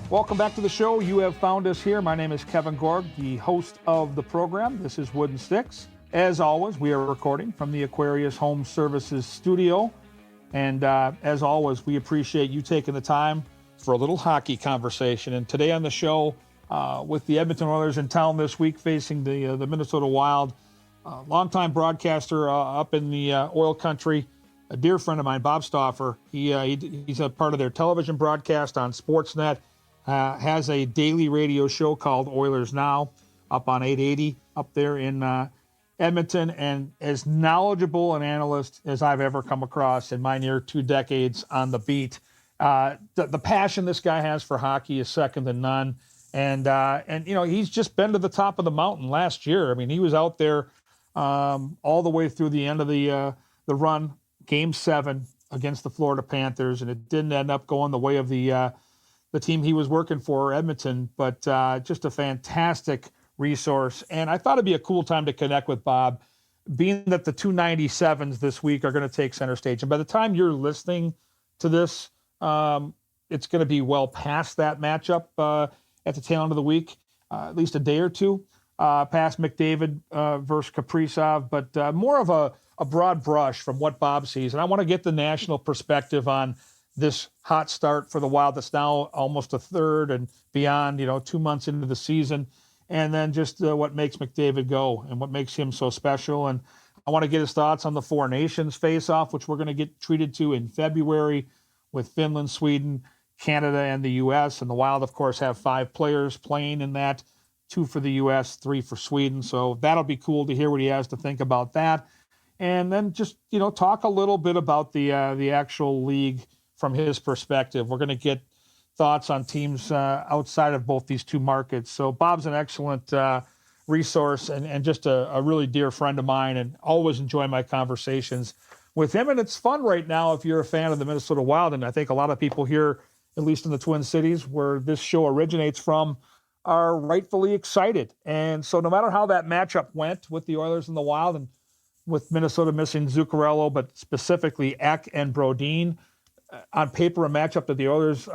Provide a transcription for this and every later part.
Welcome back to the show. You have found us here. My name is Kevin Gorg, the host of the program. This is Wooden Sticks. As always, we are recording from the Aquarius Home Services studio. And as always, we appreciate you taking the time for a little hockey conversation. And today on the show, with the Edmonton Oilers in town this week facing the Minnesota Wild, longtime broadcaster up in the oil country, a dear friend of mine, Bob Stauffer. He's a part of their television broadcast on Sportsnet. Has a daily radio show called Oilers Now up on 880 up there in Edmonton, and as knowledgeable an analyst as I've ever come across in my near 2 decades on the beat. The passion this guy has for hockey is second to none. And you know, he's just been to the top of the mountain last year. I mean, he was out there all the way through the end of the run, Game 7 against the Florida Panthers, and it didn't end up going the way of the team he was working for, Edmonton, but just a fantastic resource. And I thought it'd be a cool time to connect with Bob, being that the 297s this week are going to take center stage. And by the time you're listening to this, it's going to be well past that matchup at the tail end of the week, at least a day or two past McDavid versus Kaprizov, but more of a broad brush from what Bob sees. And I want to get the national perspective on this hot start for the Wild that's now almost a third and beyond, 2 months into the season. And then just what makes McDavid go and what makes him so special. And I want to get his thoughts on the Four Nations face-off, which we're going to get treated to in February with Finland, Sweden, Canada, and the U.S. And the Wild, of course, have 5 players playing in that, 2 for the U.S., 3 for Sweden. So that'll be cool to hear what he has to think about that. And then just, talk a little bit about the actual league from his perspective. We're going to get thoughts on teams outside of both these two markets. So Bob's an excellent resource and just a really dear friend of mine, and always enjoy my conversations with him. And it's fun right now if you're a fan of the Minnesota Wild, and I think a lot of people here, at least in the Twin Cities, where this show originates from, are rightfully excited. And so no matter how that matchup went with the Oilers and the Wild, and with Minnesota missing Zuccarello, but specifically Ek and Brodin, on paper, a matchup that the Oilers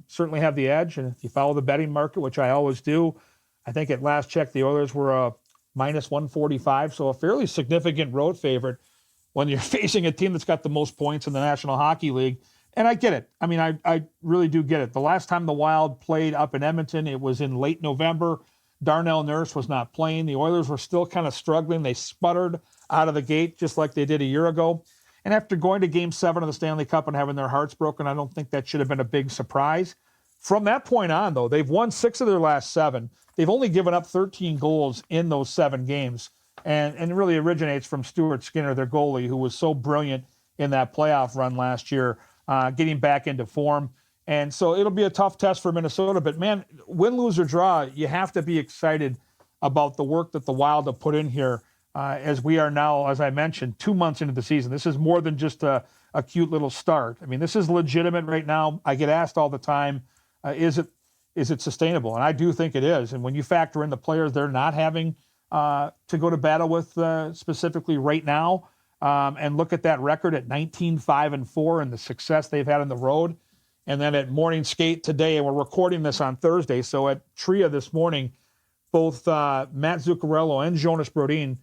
certainly have the edge. And if you follow the betting market, which I always do, I think at last check, the Oilers were a minus 145, so a fairly significant road favorite when you're facing a team that's got the most points in the National Hockey League. And I get it. I mean, I really do get it. The last time the Wild played up in Edmonton, it was in late November. Darnell Nurse was not playing. The Oilers were still kind of struggling. They sputtered out of the gate just like they did a year ago. And after going to Game 7 of the Stanley Cup and having their hearts broken, I don't think that should have been a big surprise. From that point on, though, they've won 6 of their last 7. They've only given up 13 goals in those 7 games. And it really originates from Stuart Skinner, their goalie, who was so brilliant in that playoff run last year, getting back into form. And so it'll be a tough test for Minnesota. But, man, win, lose, or draw, you have to be excited about the work that the Wild have put in here. As we are now, as I mentioned, 2 months into the season. This is more than just a cute little start. I mean, this is legitimate right now. I get asked all the time, is it sustainable? And I do think it is. And when you factor in the players they're not having to go to battle with specifically right now, and look at that record at 19-5-4 and the success they've had on the road. And then at morning skate today, and we're recording this on Thursday, so at Tria this morning, both Matt Zuccarello and Jonas Brodin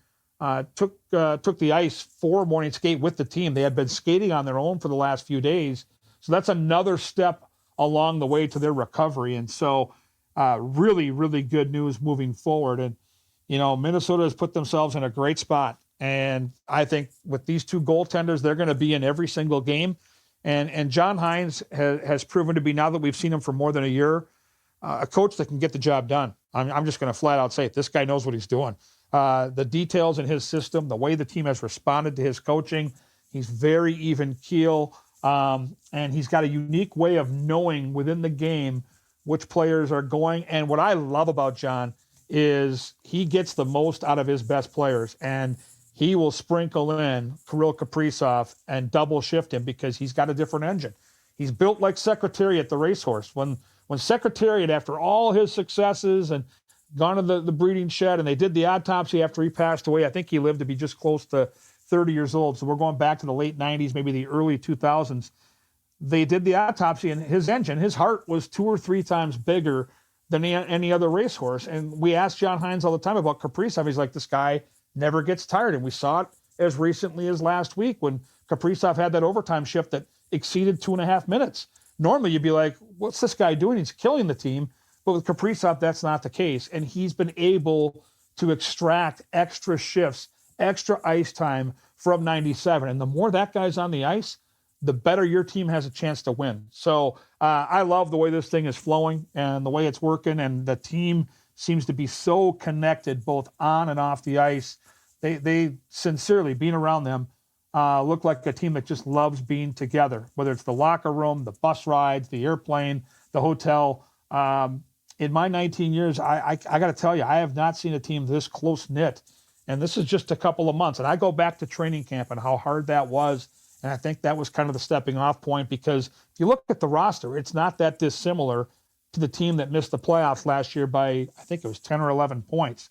took the ice for morning skate with the team. They had been skating on their own for the last few days. So that's another step along the way to their recovery. And so really, really good news moving forward. And, Minnesota has put themselves in a great spot. And I think with these 2 goaltenders, they're going to be in every single game. And John Hines has proven to be, now that we've seen him for more than a year, a coach that can get the job done. I'm just going to flat out say it. This guy knows what he's doing. The details in his system, the way the team has responded to his coaching, he's very even keel, and he's got a unique way of knowing within the game which players are going. And what I love about John is he gets the most out of his best players, and he will sprinkle in Kirill Kaprizov and double shift him because he's got a different engine. He's built like Secretariat, the racehorse. When Secretariat, after all his successes and gone to the breeding shed, and they did the autopsy after he passed away, I think he lived to be just close to 30 years old. So we're going back to the late 90s, maybe the early 2000s. they did the autopsy, and his heart was 2 or 3 times bigger than any other racehorse. And we asked John Hines all the time about Kaprizov. He's like, this guy never gets tired. And we saw it as recently as last week when Kaprizov had that overtime shift that exceeded 2.5 minutes. Normally you'd be like, what's this guy doing? He's killing the team. But with Kaprizov, that's not the case. And he's been able to extract extra shifts, extra ice time from 97. And the more that guy's on the ice, the better your team has a chance to win. So I love the way this thing is flowing and the way it's working. And the team seems to be so connected both on and off the ice. They sincerely, being around them, look like a team that just loves being together, whether it's the locker room, the bus rides, the airplane, the hotel. In my 19 years, I got to tell you, I have not seen a team this close-knit. And this is just a couple of months. And I go back to training camp and how hard that was. And I think that was kind of the stepping off point, because if you look at the roster, it's not that dissimilar to the team that missed the playoffs last year by, I think it was 10 or 11 points.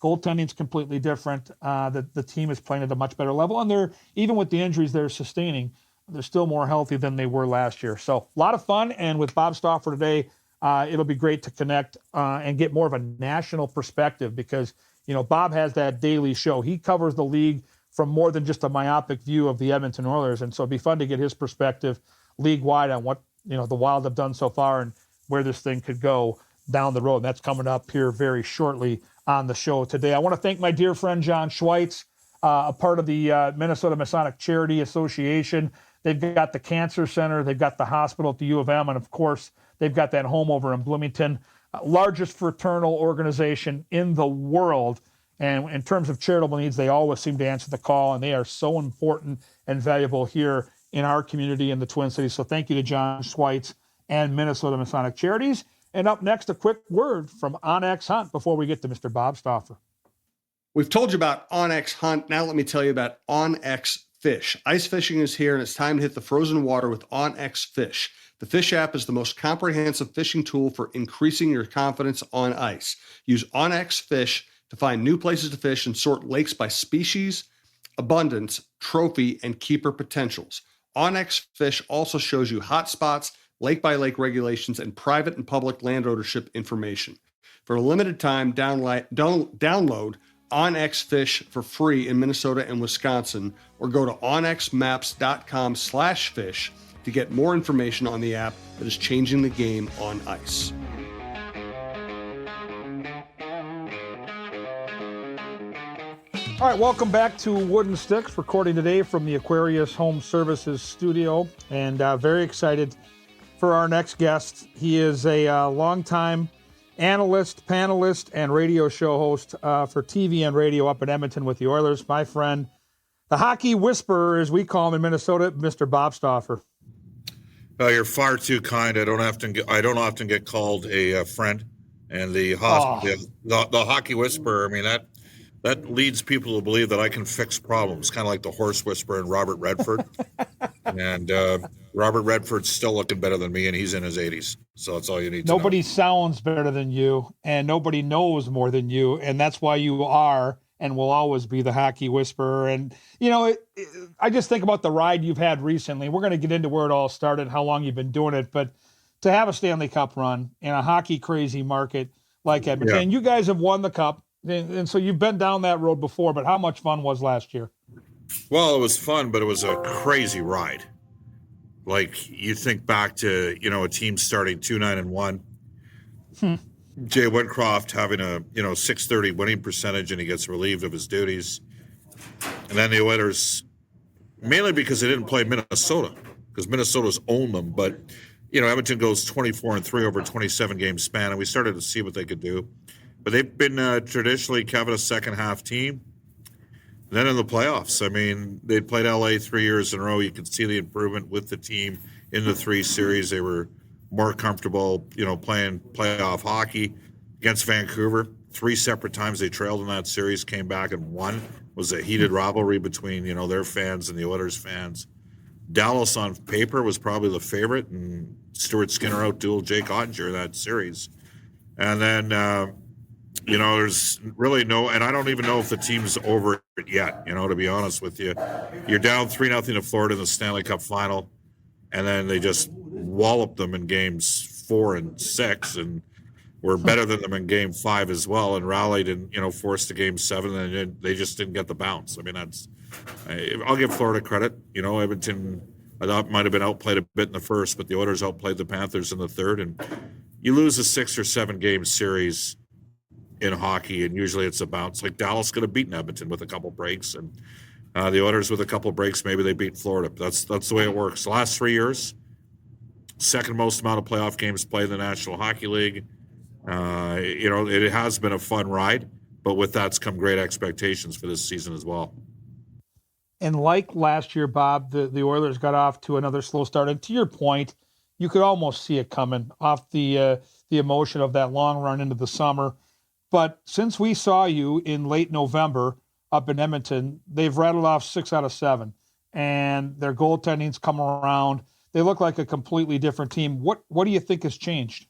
Goaltending's completely different. The team is playing at a much better level. And they're, even with the injuries they're sustaining, they're still more healthy than they were last year. So a lot of fun. And with Bob Stauffer today, it'll be great to connect and get more of a national perspective, because, you know, Bob has that daily show. He covers the league from more than just a myopic view of the Edmonton Oilers. And so it'd be fun to get his perspective league-wide on what, you know, the Wild have done so far and where this thing could go down the road. And that's coming up here very shortly on the show today. I want to thank my dear friend John Schweitz, a part of the Minnesota Masonic Charity Association. They've got the Cancer Center, they've got the hospital at the U of M, and of course, they've got that home over in Bloomington, largest fraternal organization in the world. And in terms of charitable needs, they always seem to answer the call, and they are so important and valuable here in our community in the Twin Cities. So thank you to John Schweitz and Minnesota Masonic Charities. And up next, a quick word from OnX Hunt before we get to Mr. Bob Stauffer. We've told you about OnX Hunt. Now let me tell you about OnX Fish. Ice fishing is here, and it's time to hit the frozen water with OnX Fish. The Fish app is the most comprehensive fishing tool for increasing your confidence on ice. Use OnX Fish to find new places to fish and sort lakes by species, abundance, trophy, and keeper potentials. OnX Fish also shows you hot spots, lake-by-lake regulations, and private and public land ownership information. For a limited time, download OnX Fish for free in Minnesota and Wisconsin, or go to onxmaps.com/fish to get more information on the app that is changing the game on ice. All right, welcome back to Wooden Sticks, recording today from the Aquarius Home Services studio, and very excited for our next guest. He is a longtime analyst, panelist, and radio show host for TV and radio up in Edmonton with the Oilers. My friend, the hockey whisperer, as we call him in Minnesota, Mr. Bob Stauffer. You're far too kind. I don't often get called a friend, and the hockey whisperer. I mean, that leads people to believe that I can fix problems, kind of like the horse whisperer in Robert Redford. And Robert Redford's still looking better than me, and he's in his 80s. So that's all you need to know. Nobody sounds better than you, and nobody knows more than you, and that's why you are and will always be the hockey whisperer. And, you know, I just think about the ride you've had recently. We're going to get into where it all started, how long you've been doing it, but to have a Stanley Cup run in a hockey-crazy market like Edmonton, and you guys have won the Cup, and so you've been down that road before, but how much fun was last year? Well, it was fun, but it was a crazy ride. Like, you think back to, you know, a team starting 2-9-1. Jay Wincroft having a, .630 winning percentage, and he gets relieved of his duties. And then the Oilers, mainly because they didn't play Minnesota, because Minnesota's owned them. But, Edmonton goes 24-3 over a 27-game span, and we started to see what they could do. But they've been traditionally, Kevin, a second-half team. And then in the playoffs, I mean, they'd played LA 3 years in a row. You could see the improvement with the team in the 3 series. They were more comfortable, playing playoff hockey against Vancouver. 3 separate times they trailed in that series, came back and won. It was a heated rivalry between, their fans and the Oilers fans. Dallas on paper was probably the favorite, and Stuart Skinner outdueled Jake Ottinger in that series. And then, there's really and I don't even know if the team's over it yet, to be honest with you. You're down 3-0 to Florida in the Stanley Cup final. and then they just walloped them in games 4 and 6, and were better than them in game 5 as well, and rallied and forced a game 7, and they just didn't get the bounce. I mean, I'll give Florida credit. Edmonton, I thought, might have been outplayed a bit in the first, but the Oilers outplayed the Panthers in the third, and you lose a 6 or 7 game series in hockey, and usually it's a bounce. Like Dallas could have beaten Edmonton with a couple breaks, and the Oilers with a couple breaks, maybe they beat Florida. That's the way it works. The last 3 years, second most amount of playoff games played in the National Hockey League. It has been a fun ride, but with that's come great expectations for this season as well. And like last year, Bob, the Oilers got off to another slow start. And to your point, you could almost see it coming off the emotion of that long run into the summer. But since we saw you in late November up in Edmonton, they've rattled off 6 out of 7, and their goaltending's come around. They look like a completely different team. What do you think has changed?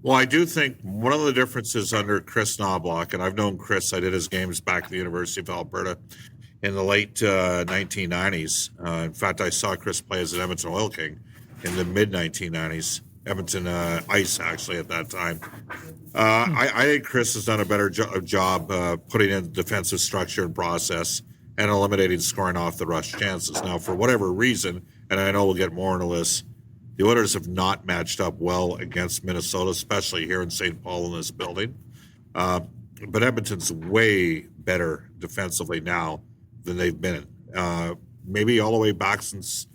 Well, I do think one of the differences under Chris Knobloch, and I've known Chris, I did his games back at the University of Alberta in the late 1990s. In fact, I saw Chris play as an Edmonton Oil King in the mid-1990s. Edmonton Ice, actually, at that time. I think Chris has done a better job putting in defensive structure and process and eliminating scoring off the rush chances. Now, for whatever reason, and I know we'll get more into this, the Oilers have not matched up well against Minnesota, especially here in St. Paul in this building. But Edmonton's way better defensively now than they've been. Maybe all the way back since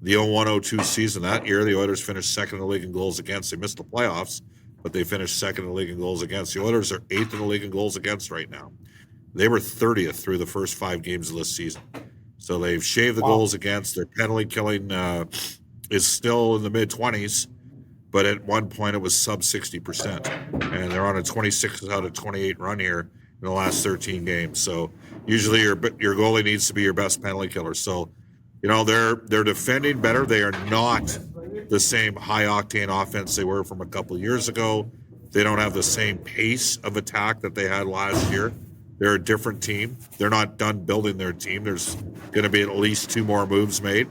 the 01-02 season. That year, the Oilers finished second in the league in goals against. They missed the playoffs, but they finished second in the league in goals against. The Oilers are 8th in the league in goals against right now. They were 30th through the first 5 games of this season. So they've shaved the goals against. Their penalty killing is still in the mid-20s, but at one point it was sub 60%. And they're on a 26 out of 28 run here in the last 13 games. So usually your goalie needs to be your best penalty killer. So, they're defending better. They are not the same high-octane offense they were from a couple of years ago. They don't have the same pace of attack that they had last year. They're a different team. They're not done building their team. There's going to be at least 2 more moves made.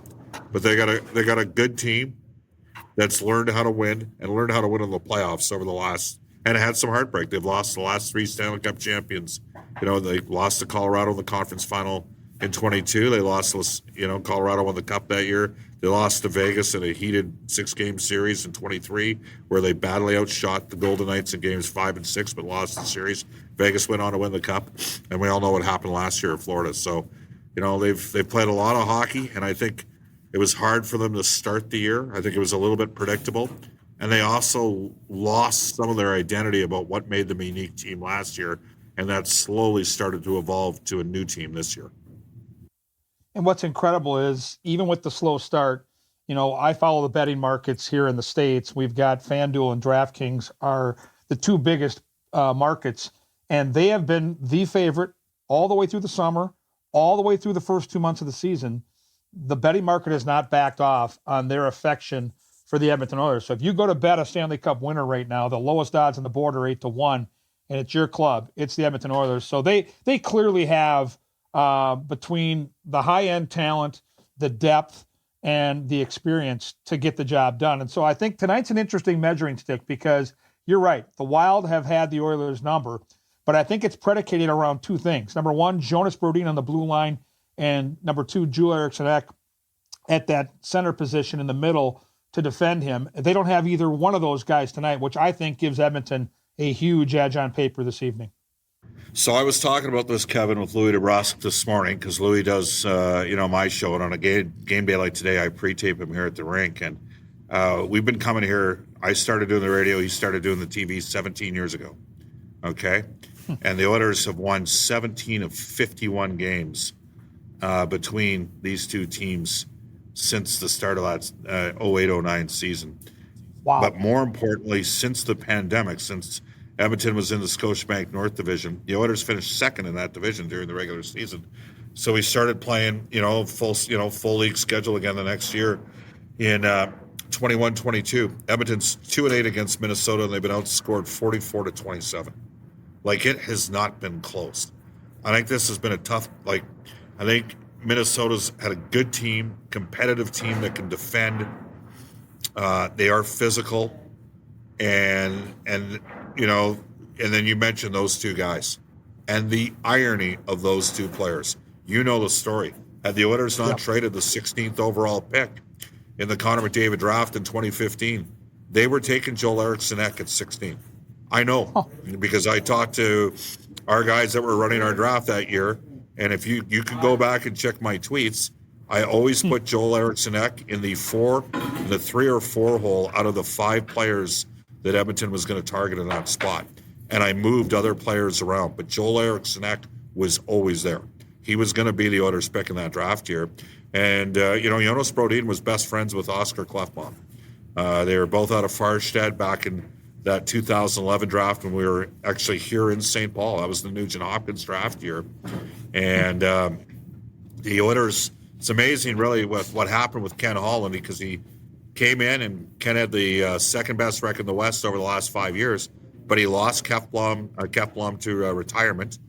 But they got a good team that's learned how to win and learned how to win in the playoffs over the last, and had some heartbreak. They've lost the last 3 Stanley Cup champions. They lost to Colorado in the conference final in 22. They lost, Colorado won the cup that year. They lost to Vegas in a heated 6-game series in 23, where they badly outshot the Golden Knights in games 5 and 6, but lost the series. Vegas went on to win the cup, and we all know what happened last year in Florida. So, they've played a lot of hockey, and I think it was hard for them to start the year. I think it was a little bit predictable. And they also lost some of their identity about what made them a unique team last year, and that slowly started to evolve to a new team this year. And what's incredible is, even with the slow start, I follow the betting markets here in the States. We've got FanDuel and DraftKings are the 2 biggest markets, and they have been the favorite all the way through the summer, all the way through the first 2 months of the season. The betting market has not backed off on their affection for the Edmonton Oilers. So if you go to bet a Stanley Cup winner right now, the lowest odds on the board are 8-1, and it's your club. It's the Edmonton Oilers. So they clearly have, between the high-end talent, the depth, and the experience to get the job done. And so I think tonight's an interesting measuring stick, because you're right. The Wild have had the Oilers' number, but I think it's predicated around 2 things. Number 1, Jonas Brodin on the blue line, and number 2, Joel Eriksson Ek at that center position in the middle to defend him. They don't have either one of those guys tonight, which I think gives Edmonton a huge edge on paper this evening. So I was talking about this, Kevin, with Louis DeBrusque this morning, because Louis does, my show, and on a game day like today, I pre-tape him here at the rink. And we've been coming here. I started doing the radio. He started doing the TV 17 years ago. Okay? And the Oilers have won 17 of 51 games between these 2 teams since the start of that 08-09 season. Wow. But more importantly, since the pandemic, since Edmonton was in the Scotiabank North Division, the Oilers finished second in that division during the regular season. So we started playing, full league schedule again the next year in 21-22. Edmonton's 2-8 against Minnesota, and they've been outscored 44-27. Like, it has not been close. I think this has been a tough, I think Minnesota's had a good team, competitive team that can defend. They are physical, and you know, and then you mentioned those two guys, and the irony of those two players. You know the story. Had the Oilers not traded the 16th overall pick in the Connor McDavid draft in 2015, they were taking Joel Eriksson Ek at 16. I know because I talked to our guys that were running our draft that year, and if you can go back and check my tweets, I always put Joel Eriksson Ek in the 3 or 4 hole out of the 5 players that Edmonton was going to target in that spot, and I moved other players around, but Joel Eriksson Ek was always there. He was going to be the Oilers pick in that draft year. And, Jonas Brodin was best friends with Oscar Klefbom. They were both out of Farstead back in that 2011 draft when we were actually here in St. Paul. That was the Nugent-Hopkins draft year. And the Oilers, it's amazing really with what happened with Ken Holland, because he came in and Ken had the second best record in the West over the last 5 years, but he lost Klefbom to retirement.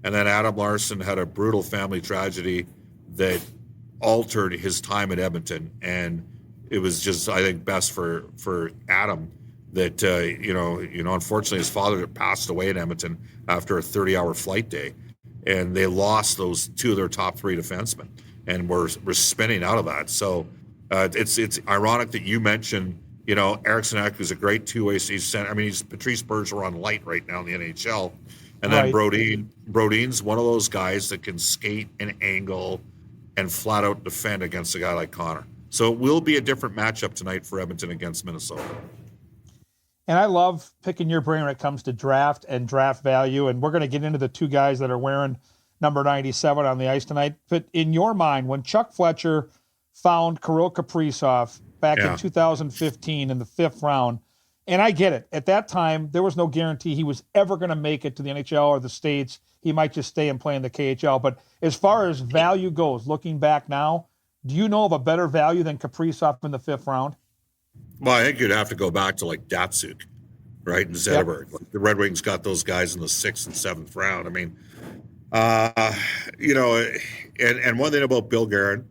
And then Adam Larson had a brutal family tragedy that altered his time at Edmonton. And it was just, I think, best for Adam that, unfortunately his father passed away in Edmonton after a 30-hour flight day. And they lost those 2 of their top 3 defensemen and we're spinning out of that. So it's ironic that you mentioned, Eriksson Ek, who's a great two-way center. I mean, he's Patrice Bergeron light right now in the NHL. And then Brodin's one of those guys that can skate and angle and flat out defend against a guy like Connor. So it will be a different matchup tonight for Edmonton against Minnesota. And I love picking your brain when it comes to draft and draft value. And we're going to get into the 2 guys that are wearing number 97 on the ice tonight. But in your mind, when Chuck Fletcher found Kirill Kaprizov back in 2015 in the 5th round, and I get it. At that time, there was no guarantee he was ever going to make it to the NHL or the States. He might just stay and play in the KHL. But as far as value goes, looking back now, do you know of a better value than Kaprizov in the 5th round? Well, I think you'd have to go back to like Datsuk, right, and Zetterberg. Like the Red Wings got those guys in the 6th and 7th round. I mean, and one thing about Bill Guerin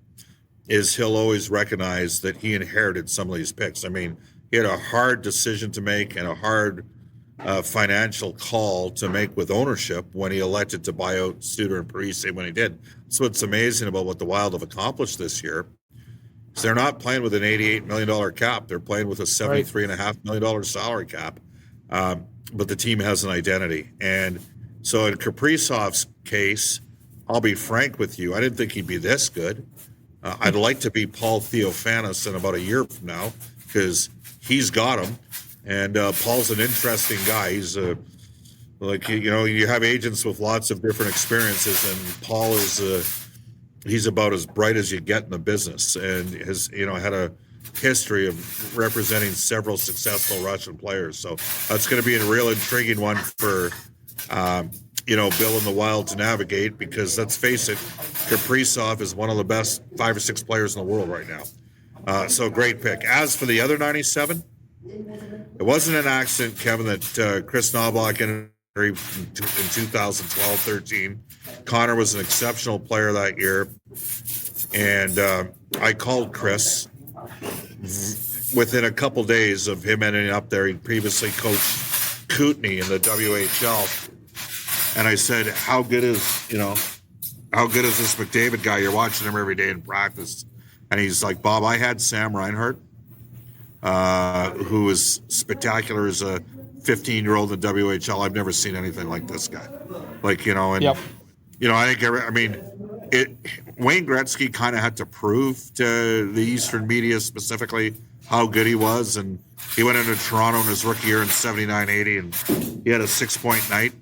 is he'll always recognize that he inherited some of these picks. I mean, he had a hard decision to make and a hard financial call to make with ownership when he elected to buy out Studer and Parise when he did. So what's amazing about what the Wild have accomplished this year is they're not playing with an $88 million cap. They're playing with a $73.5 million salary cap. But the team has an identity. And so in Kaprizov's case, I'll be frank with you, I didn't think he'd be this good. I'd like to be Paul Theophanis in about a year from now because he's got him. And Paul's an interesting guy. He's you have agents with lots of different experiences, and Paul is he's about as bright as you get in the business, and has had a history of representing several successful Russian players. So that's going to be a real intriguing one for Bill and the Wild to navigate, because let's face it, Kaprizov is one of the best 5 or 6 players in the world right now. So great pick. As for the other 97. It wasn't an accident, Kevin, that Chris Knobloch in 2012-13. Connor was an exceptional player that year. And I called Chris within a couple days of him ending up there. He'd previously coached Kootenay in the WHL. And I said, how good is this McDavid guy? You're watching him every day in practice. And he's like, Bob, I had Sam Reinhart, who is spectacular as a 15-year-old in WHL. I've never seen anything like this guy. I think, Wayne Gretzky kind of had to prove to the Eastern media specifically how good he was. And he went into Toronto in his rookie year in 79-80, and he had a 6-point night.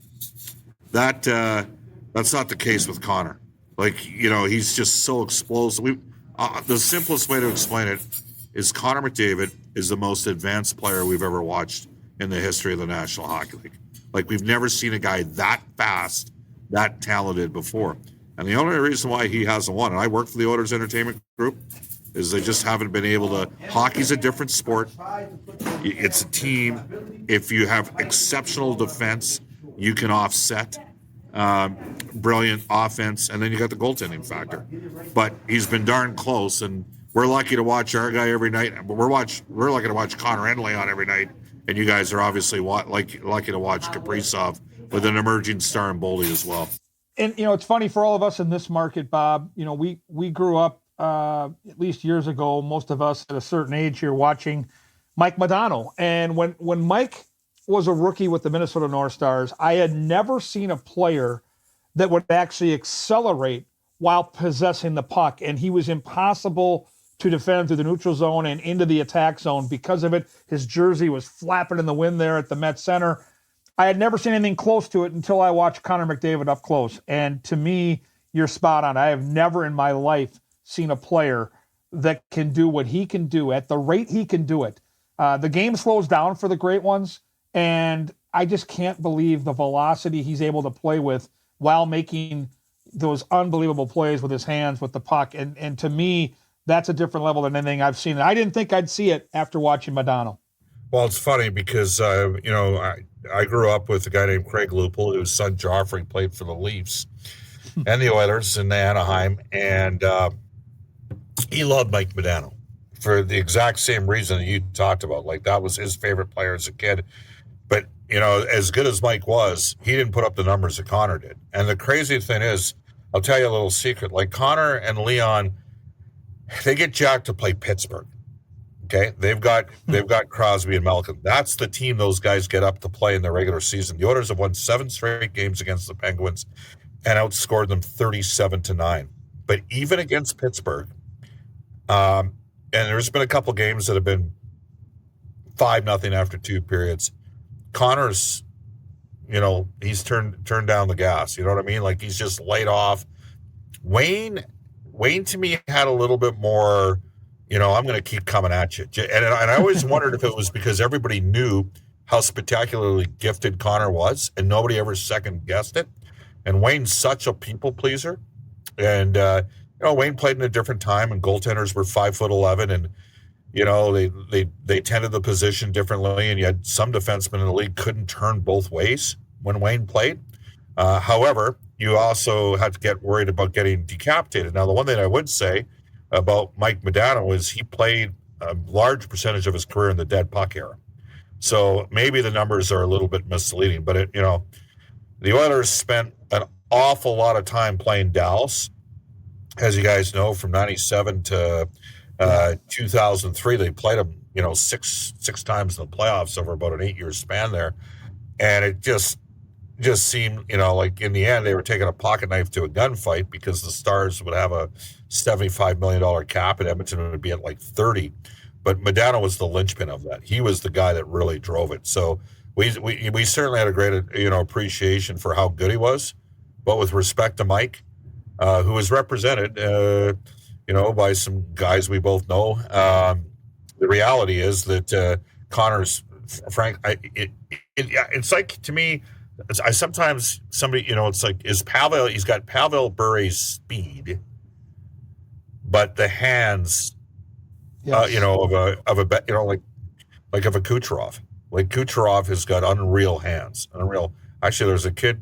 That's not the case with Connor. He's just so explosive. The simplest way to explain it is Connor McDavid is the most advanced player we've ever watched in the history of the National Hockey League. We've never seen a guy that fast, that talented before. And the only reason why he hasn't won, and I work for the Oilers Entertainment Group, is they just haven't been able to. Hockey's a different sport. It's a team. If you have exceptional defense, you can offset. brilliant offense, and then you got the goaltending factor. But he's been darn close, and we're lucky to watch our guy every night. We're lucky to watch Connor Henley on every night, and you guys are obviously lucky to watch Kaprizov with an emerging star in Boldy as well. And it's funny for all of us in this market, Bob. We grew up at least years ago. Most of us at a certain age here watching Mike Modano, and when Mike was a rookie with the Minnesota North Stars, I had never seen a player that would actually accelerate while possessing the puck, and he was impossible to defend through the neutral zone and into the attack zone because of it. His jersey was flapping in the wind there at the Met Center. I had never seen anything close to it until I watched Connor McDavid up close, and to me, you're spot on. I have never in my life seen a player that can do what he can do at the rate he can do it. The game slows down for the great ones, and I just can't believe the velocity he's able to play with while making those unbelievable plays with his hands, with the puck. And to me, that's a different level than anything I've seen. I didn't think I'd see it after watching Modano. Well, it's funny because, I grew up with a guy named Craig Lupul, whose son Joffrey played for the Leafs and the Oilers in Anaheim. And he loved Mike Modano for the exact same reason that you talked about. Like, that was his favorite player as a kid. But, as good as Mike was, he didn't put up the numbers that Connor did. And the crazy thing is, I'll tell you a little secret. Like, Connor and Leon, they get jacked to play Pittsburgh. Okay, they've got Crosby and Malkin. That's the team those guys get up to play in the regular season. The Oilers have won 7 straight games against the Penguins and outscored them 37-9. But even against Pittsburgh, and there's been a couple games that have been 5-0 after 2 periods. Connor's, he's turned down the gas. You know what I mean? Like, he's just laid off. Wayne to me had a little bit more. I'm going to keep coming at you. And I always wondered if it was because everybody knew how spectacularly gifted Connor was, and nobody ever second-guessed it. And Wayne's such a people pleaser. And, Wayne played in a different time, and goaltenders were 5'11", and, they tended the position differently, and you had some defensemen in the league couldn't turn both ways when Wayne played. However, you also had to get worried about getting decapitated. Now, the one thing I would say about Mike Modano is he played a large percentage of his career in the dead puck era. So maybe the numbers are a little bit misleading, but the Oilers spent an awful lot of time playing Dallas. As you guys know, from 97 to 2003, they played them, six times in the playoffs over about an 8-year span there. And it just seemed, like in the end, they were taking a pocket knife to a gunfight because the Stars would have a $75 million cap and Edmonton would be at like 30. But Modano was the linchpin of that. He was the guy that really drove it. So we certainly had a great, appreciation for how good he was. But with respect to Mike, who was represented, by some guys we both know, the reality is that Connor's, Frank, it's like, to me, I sometimes somebody, it's like, he's got Pavel Bure's speed, but the hands, Yes. of a Kucherov. Like, Kucherov has got unreal hands, unreal. Actually, there's a kid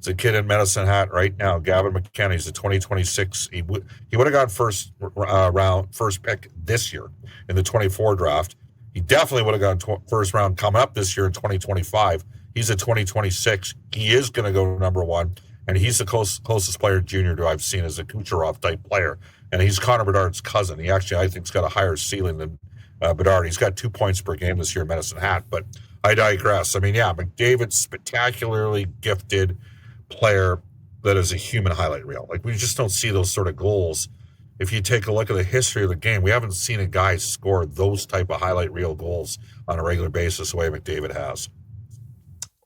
in Medicine Hat right now, Gavin McKenna. He's a 2026. He would have gone first pick this year in the 24 draft. He definitely would have gone first round coming up this year in 2025. He's a 2026. He is going to go number 1, and he's the closest player junior to I've seen as a Kucherov type player. And he's Connor Bedard's cousin. He actually, I think, has got a higher ceiling than Bedard. He's got 2 points per game this year in Medicine Hat, but I digress. I mean, yeah, McDavid's spectacularly gifted player that is a human highlight reel. Like, we just don't see those sort of goals. If you take a look at the history of the game, we haven't seen a guy score those type of highlight reel goals on a regular basis the way McDavid has.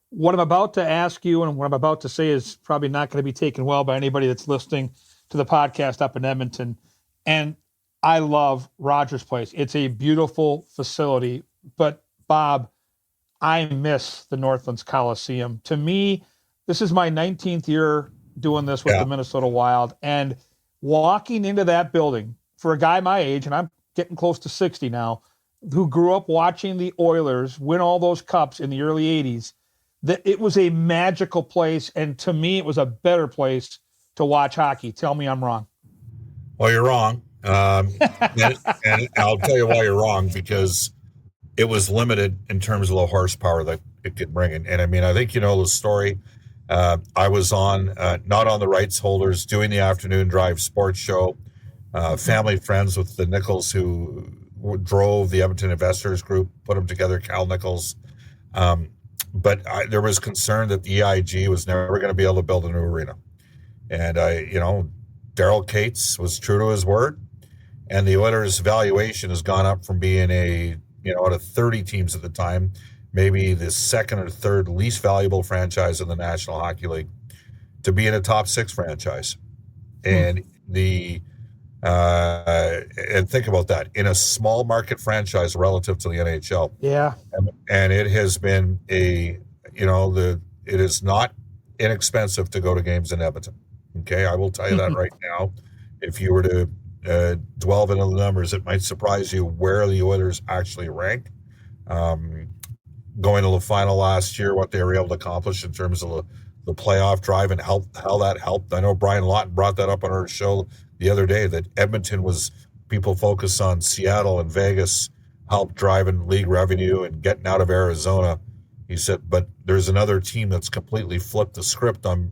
What I'm about to ask you and what I'm about to say is probably not going to be taken well by anybody that's listening to the podcast up in Edmonton. And I love Rogers Place. It's a beautiful facility. But, Bob, I miss the Northlands Coliseum. To me, this is my 19th year doing this with the Minnesota Wild. And walking into that building, for a guy my age, and I'm getting close to 60 now, who grew up watching the Oilers win all those cups in the early 80s, that it was a magical place, and to me, it was a better place to watch hockey. Tell me I'm wrong. Well, you're wrong. And I'll tell you why you're wrong, because it was limited in terms of the horsepower that it could bring. And I mean, I think you know the story. I was on, not on the rights holders, doing the afternoon drive sports show, family friends with the Nichols who drove the Edmonton Investors Group, put them together, Cal Nichols. But there was concern that the EIG was never going to be able to build a new arena. And Daryl Cates was true to his word. And the Oilers' valuation has gone up from being out of 30 teams at the time, maybe the second or third least valuable franchise in the National Hockey League, to being a top 6 franchise. And and think about that, in a small market franchise relative to the NHL. Yeah. And it has been it is not inexpensive to go to games in Edmonton. Okay. I will tell you that right now. If you were to delve into the numbers, it might surprise you where the Oilers actually rank. Going to the final last year, what they were able to accomplish in terms of the playoff drive and how that helped. I know Brian Lawton brought that up on our show the other day, that Edmonton was, people focus on Seattle and Vegas helped driving league revenue and getting out of Arizona. He said, but there's another team that's completely flipped the script on,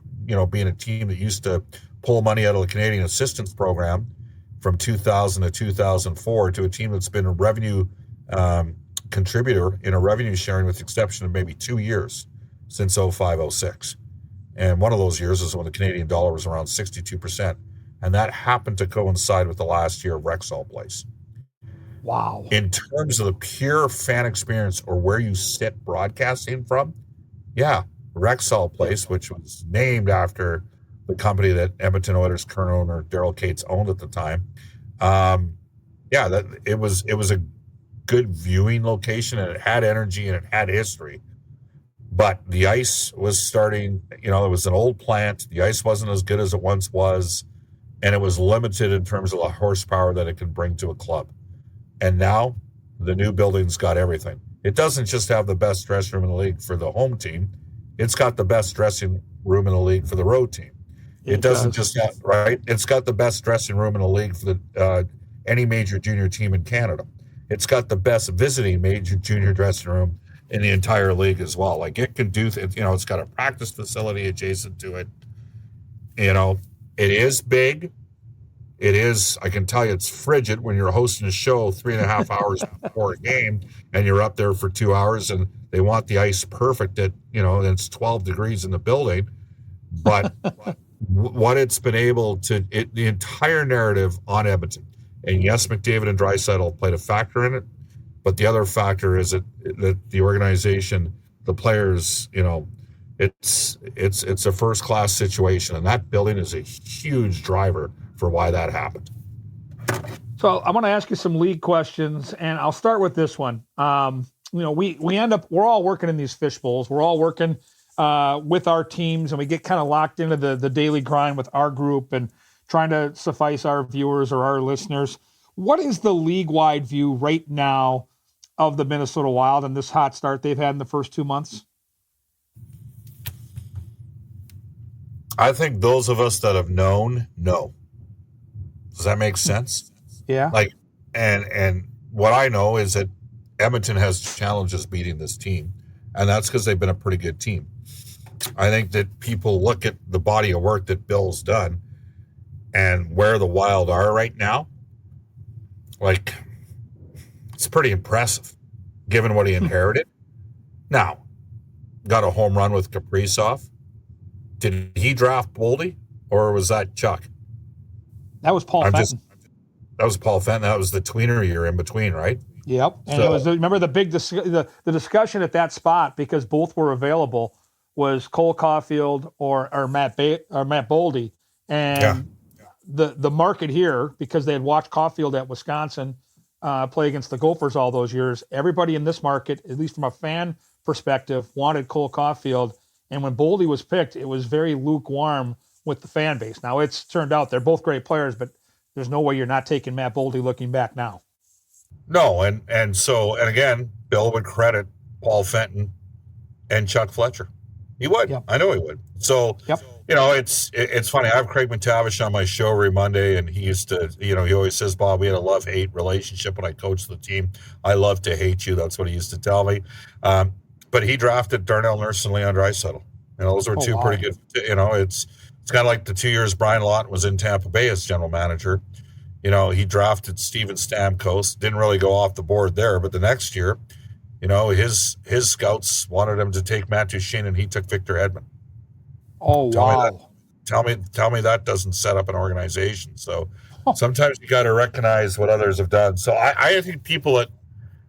being a team that used to pull money out of the Canadian Assistance Program from 2000 to 2004 to a team that's been a revenue contributor in a revenue sharing, with the exception of maybe 2 years since 05-06. And one of those years is when the Canadian dollar was around 62%. And that happened to coincide with the last year of Rexall Place. Wow. In terms of the pure fan experience or where you sit broadcasting from, yeah, Rexall Place, which was named after the company that Edmonton Oilers current owner Daryl Cates owned at the time. It was a good viewing location, and it had energy and it had history. But the ice was starting, it was an old plant. The ice wasn't as good as it once was, and it was limited in terms of the horsepower that it could bring to a club. And now the new building's got everything. It doesn't just have the best dressing room in the league for the home team. It's got the best dressing room in the league for the road team. It doesn't just have, right? It's got the best dressing room in the league for any major junior team in Canada. It's got the best visiting major junior dressing room in the entire league as well. Like, it can do, it's got a practice facility adjacent to it. It is big. It is, I can tell you, it's frigid when you're hosting a show 3.5 hours before a game and you're up there for 2 hours and they want the ice perfect at, and it's 12 degrees in the building. But what it's been able to, the entire narrative on Edmonton, and yes, McDavid and Draisaitl played a factor in it, but the other factor is that the organization, the players, it's a first-class situation, and that building is a huge driver for why that happened. So I want to ask you some league questions, and I'll start with this one. We end up, we're all working in these fish bowls. We're all working with our teams, and we get kind of locked into the daily grind with our group and trying to suffice our viewers or our listeners. What is the league-wide view right now of the Minnesota Wild and this hot start they've had in the first 2 months? I think those of us that have known know. Does that make sense? Yeah. And what I know is that Edmonton has challenges beating this team, and that's because they've been a pretty good team. I think that people look at the body of work that Bill's done and where the Wild are right now. It's pretty impressive, given what he inherited. Now, got a home run with Kaprizov. Did he draft Boldy, or was that Chuck? That was Paul Fenton. That was Paul Fenton. That was the tweener year in between, right? Yep. And it was, remember the big the discussion at that spot, because both were available, was Cole Caulfield or Matt Boldy. And the market here, because they had watched Caulfield at Wisconsin play against the Gophers all those years, everybody in this market, at least from a fan perspective, wanted Cole Caulfield. And when Boldy was picked, it was very lukewarm with the fan base. Now, it's turned out they're both great players, but there's no way you're not taking Matt Boldy looking back now. No, and again, Bill would credit Paul Fenton and Chuck Fletcher. He would. Yep. I know he would. So, Yep. it's funny. I have Craig McTavish on my show every Monday, and he used to, he always says, Bob, we had a love-hate relationship when I coached the team. I love to hate you. That's what he used to tell me. But he drafted Darnell Nurse and Leon Draisaitl. Those were two pretty good. It's kind of like the 2 years Brian Lawton was in Tampa Bay as general manager. He drafted Steven Stamkos. Didn't really go off the board there, but the next year, his scouts wanted him to take Matt Duchene, and he took Victor Hedman. Oh, wow. Tell me that doesn't set up an organization. So sometimes you got to recognize what others have done. So I think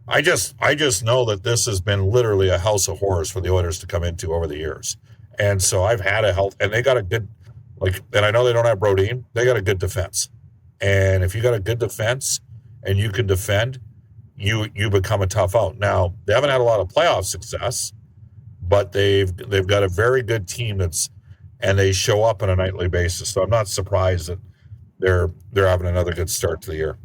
I just know that this has been literally a house of horrors for the Oilers to come into over the years. And so I've had and they got a good, and I know they don't have Brodin, they got a good defense. And if you got a good defense and you can defend, you become a tough out. Now, they haven't had a lot of playoff success, but they've got a very good team and they show up on a nightly basis. So I'm not surprised that they're having another good start to the year.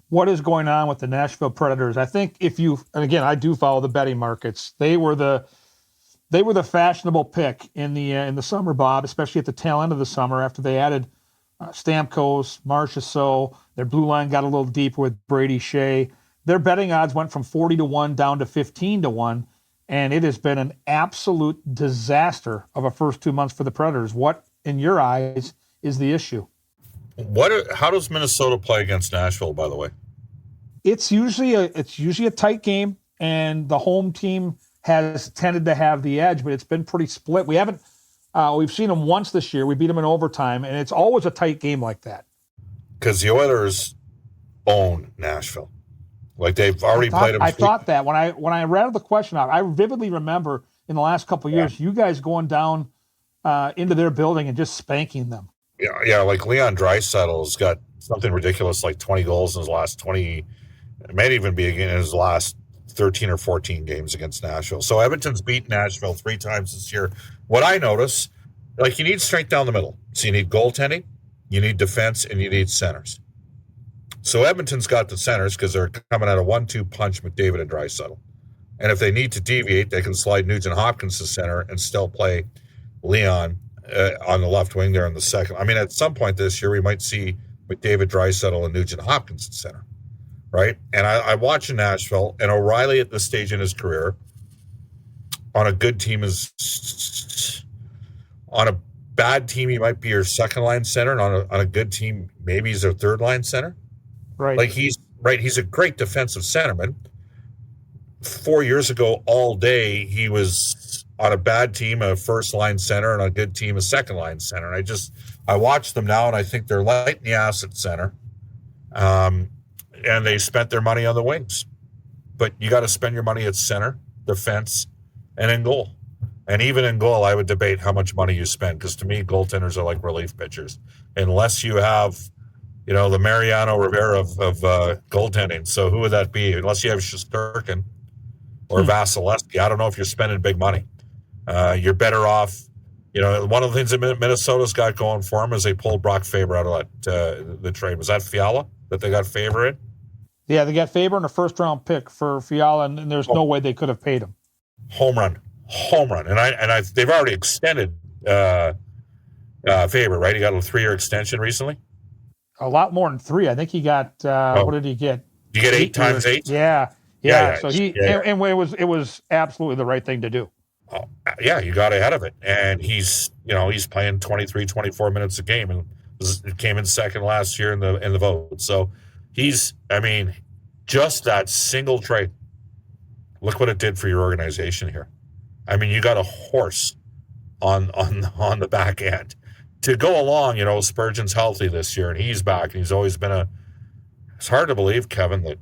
What is going on with the Nashville Predators? I think and again, I do follow the betting markets. They were the fashionable pick in the summer, Bob, especially at the tail end of the summer after they added Stamkos, Marchessault. Their blue line got a little deeper with Brady Shea. Their betting odds went from 40-1 down to 15-1, and it has been an absolute disaster of a first 2 months for the Predators. What, in your eyes, is the issue? How does Minnesota play against Nashville, by the way? It's usually a tight game, and the home team has tended to have the edge, but it's been pretty split. We've seen them once this year. We beat them in overtime, and it's always a tight game like that. Because the Oilers own Nashville. They've already played them. I thought that when I read the question out, I vividly remember in the last couple of years, you guys going down into their building and just spanking them. Yeah, like Leon Draisaitl has got something ridiculous, like 20 goals in his last 20. It might even be in his last 13 or 14 games against Nashville. So Edmonton's beaten Nashville 3 times this year. What I notice, you need strength down the middle. So you need goaltending, you need defense, and you need centers. So Edmonton's got the centers because they're coming at a 1-2 punch, McDavid and Draisaitl. And if they need to deviate, they can slide Nugent Hopkins to center and still play Leon on the left wing there in the second. I mean, at some point this year, we might see McDavid, Draisaitl, and Nugent Hopkins at center, right? And I watch in Nashville, and O'Reilly at this stage in his career, on a good team on a bad team, he might be your second line center, and on a good team, maybe he's their third line center. Right. He's a great defensive centerman. 4 years ago, all day, he was on a bad team, a first line center, and on a good team, a second line center. And I watch them now, and I think they're light in the ass at center. And they spent their money on the wings. But you got to spend your money at center, defense, and in goal. And even in goal, I would debate how much money you spend, because to me, goaltenders are like relief pitchers. Unless you have, the Mariano Rivera of goaltending. So who would that be? Unless you have Shesterkin or Vasilevsky. I don't know if you're spending big money. You're better off. One of the things that Minnesota's got going for them is they pulled Brock Faber out of the trade. Was that Fiala that they got Faber in? Yeah, they got Faber and a first-round pick for Fiala, and there's no way they could have paid him. Home run, and they've already extended Faber, right? He got a 3-year extension recently. A lot more than 3. I think he got. What did he get? Did you get 8 times 8? Yeah. So and it was absolutely the right thing to do. Oh, yeah, you got ahead of it, and he's playing 23, 24 minutes a game, and came in second last year in the vote. So just that single trade. Look what it did for your organization here. You got a horse on the back end to go along. Spurgeon's healthy this year, and he's back, and he's always been it's hard to believe, Kevin, that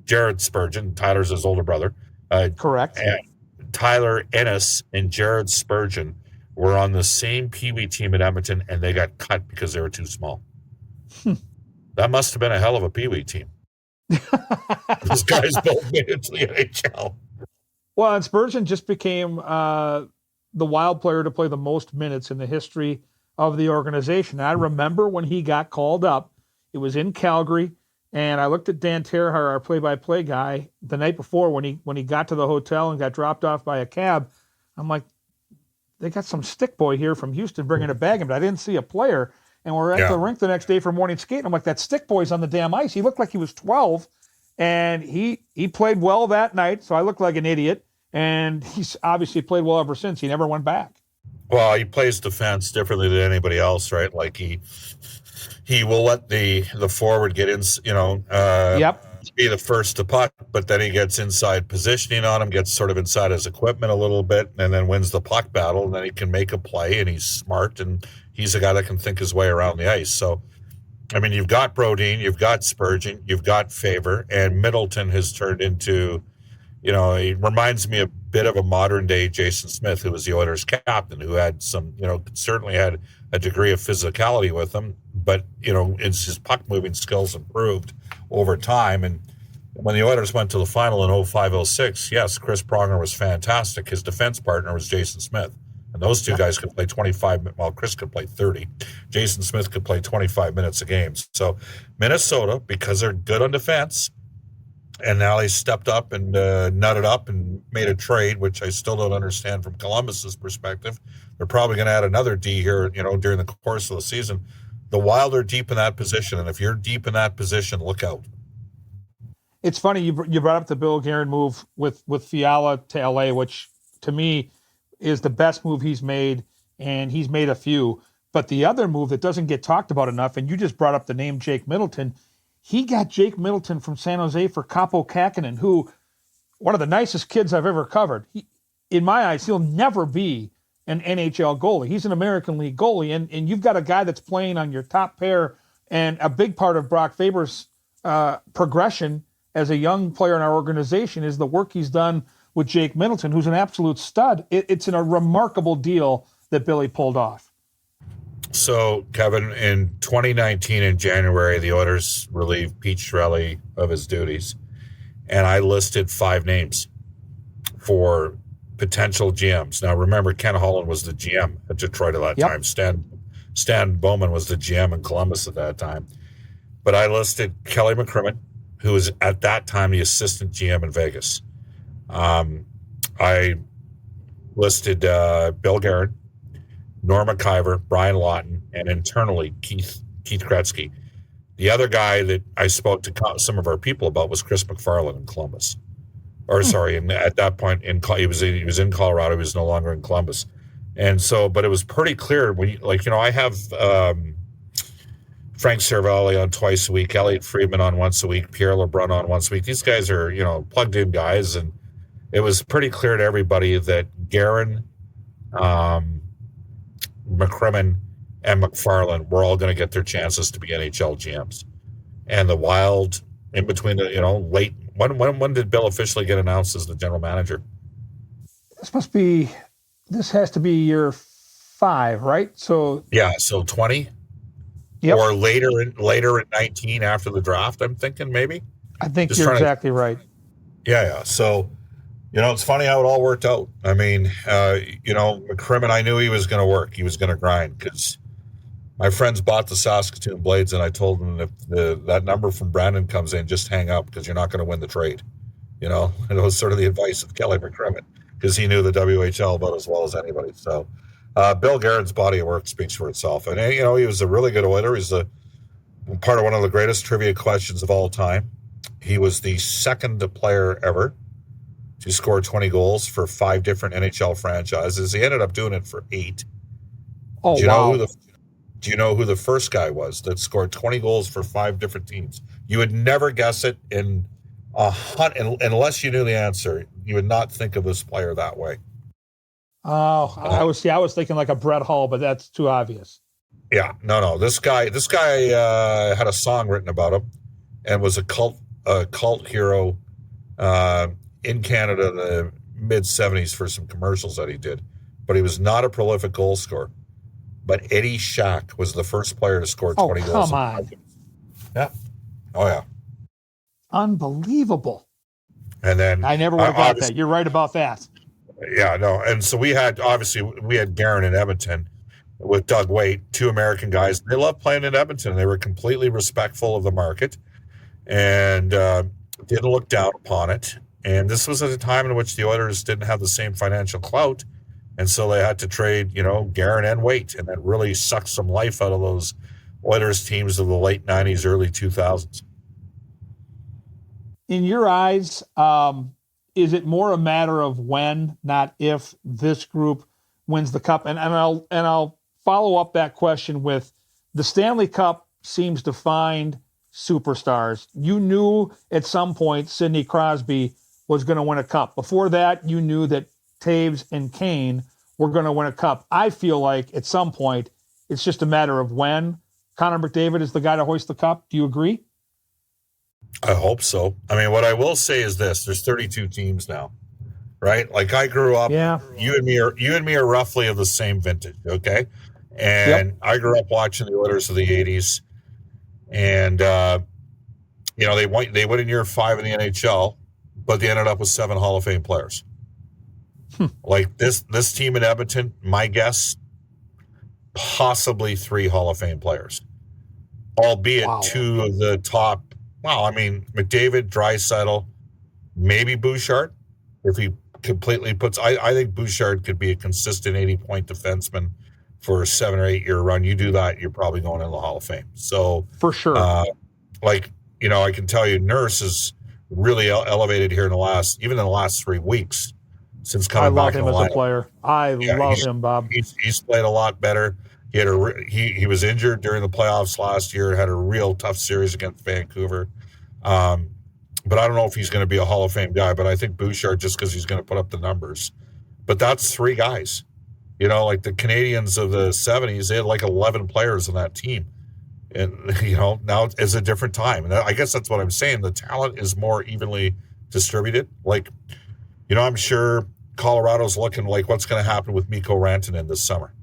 Jared Spurgeon, Tyler's his older brother. Correct. And Tyler Ennis and Jared Spurgeon were on the same Pee Wee team at Edmonton, and they got cut because they were too small. That must have been a hell of a Pee Wee team. Those guys both made it to the NHL. Well, and Spurgeon just became the Wild player to play the most minutes in the history of the organization. I remember when he got called up, it was in Calgary, And I looked at Dan Terhar, our play-by-play guy, the night before when he got to the hotel and got dropped off by a cab. I'm like, they got some stick boy here from Houston bringing a bag in, but I didn't see a player. And we're at the rink the next day for morning skate. And I'm like, that stick boy's on the damn ice. He looked like he was 12, and he played well that night. So I looked like an idiot. And he's obviously played well ever since. He never went back. Well, he plays defense differently than anybody else, right? Like he will let the forward get in, be the first to puck, but then he gets inside positioning on him, gets sort of inside his equipment a little bit, and then wins the puck battle, and then he can make a play, and he's smart, and he's a guy that can think his way around the ice. So, I mean, you've got Brodin, you've got Spurgeon, you've got Faber, and Middleton has turned into, he reminds me a bit of a modern day Jason Smith, who was the Oilers captain, who had some, certainly had a degree of physicality with him, but, his puck moving skills improved over time. And when the Oilers went to the final in 05-06, yes, Chris Pronger was fantastic. His defense partner was Jason Smith. And those two guys could play 25 minutes. Well, Chris could play 30. Jason Smith could play 25 minutes a game. So Minnesota, because they're good on defense, and now they stepped up and nutted up and made a trade, which I still don't understand from Columbus's perspective. They're probably going to add another D here, during the course of the season. The Wild are deep in that position, and if you're deep in that position, look out. It's funny you brought up the Bill Guerin move with Fiala to LA, which to me is the best move he's made, and he's made a few. But the other move that doesn't get talked about enough, and you just brought up the name Jake Middleton. He got Jake Middleton from San Jose for Kaapo Kähkönen, who, one of the nicest kids I've ever covered. In my eyes, he'll never be an NHL goalie. He's an American League goalie, and you've got a guy that's playing on your top pair, and a big part of Brock Faber's progression as a young player in our organization is the work he's done with Jake Middleton, who's an absolute stud. It's a remarkable deal that Billy pulled off. So, Kevin, in 2019 in January, the Oilers relieved Pete Chiarelli of his duties, and I listed 5 names for potential GMs. Now, remember, Ken Holland was the GM at Detroit at that time. Stan Bowman was the GM in Columbus at that time. But I listed Kelly McCrimmon, who was at that time the assistant GM in Vegas. I listed Bill Guerin, Norm McIver, Brian Lawton, and internally Keith Gretzky. The other guy that I spoke to some of our people about was Chris McFarland in Columbus. And at that point, he was in Colorado. He was no longer in Columbus. And so, but it was pretty clear I have Frank Cervalli on twice a week, Elliot Friedman on once a week, Pierre LeBrun on once a week. These guys are, plugged in guys. And it was pretty clear to everybody that Guerin, McCrimmon, and McFarland were all going to get their chances to be NHL GMs. And the Wild, in between the, late, when did Bill officially get announced as the general manager? This has to be year 5, right? So 20. Yep. Or later in 19 after the draft, I'm thinking maybe. I think you're exactly right. Yeah. So, it's funny how it all worked out. I mean, McCrimmon, I knew he was going to work. He was going to grind because my friends bought the Saskatoon Blades, and I told them if that number from Brandon comes in, just hang up because you're not going to win the trade. And it was sort of the advice of Kelly McCrimmon because he knew the WHL about as well as anybody. So Bill Guerin's body of work speaks for itself. And, he was a really good Oiler. He's part of one of the greatest trivia questions of all time. He was the second player ever to score 20 goals for 5 different NHL franchises. He ended up doing it for 8. Oh, Do you know who the first guy was that scored 20 goals for 5 different teams? You would never guess it in unless you knew the answer. You would not think of this player that way. Oh, I was thinking like a Brett Hull, but that's too obvious. Yeah, no. This guy had a song written about him and was a cult hero in Canada in the mid-'70s for some commercials that he did. But he was not a prolific goal scorer. But Eddie Shack was the first player to score 20 goals. Come on. Yeah. Oh, yeah. Unbelievable. And then I never would have got that. You're right about that. Yeah, no. And so we had Guerin in Edmonton with Doug Waite, 2 American guys. They loved playing in Edmonton. They were completely respectful of the market. and didn't look down upon it. And this was at a time in which the Oilers didn't have the same financial clout, and so they had to trade, Guerin and Waite, and that really sucked some life out of those Oilers teams of the late 90s, early 2000s. In your eyes, is it more a matter of when, not if, this group wins the Cup? And I'll follow up that question with the Stanley Cup seems to find superstars. You knew at some point Sidney Crosby was going to win a Cup. Before that, you knew that Taves and Kane were going to win a Cup. I feel like at some point it's just a matter of when. Connor McDavid is the guy to hoist the Cup. Do you agree? I hope so. I mean, what I will say is this: there's 32 teams now, right? Like I grew up. Yeah. You and me are roughly of the same vintage, okay? And yep. I grew up watching the Oilers of the 80s, and they went in year 5 in the NHL, but they ended up with 7 Hall of Fame players. Like this team in Edmonton, my guess, possibly 3 Hall of Fame players, albeit 2 of the top. Well, I mean, McDavid, Draisaitl, maybe Bouchard, if he completely puts. I think Bouchard could be a consistent 80-point defenseman for a 7 or 8 year run. You do that, you're probably going in the Hall of Fame. So for sure, I can tell you, Nurse is really elevated here in the last 3 weeks since coming back. I love him as a player. I love him, Bob. He's played a lot better. He had he was injured during the playoffs last year. Had a real tough series against Vancouver. But I don't know if he's going to be a Hall of Fame guy. But I think Bouchard, just because he's going to put up the numbers. But that's 3 guys. Like the Canadians of the 70s, they had like 11 players on that team. And, now it's a different time. And I guess that's what I'm saying. The talent is more evenly distributed. Like, I'm sure Colorado's looking like what's going to happen with Mikko Rantanen this summer.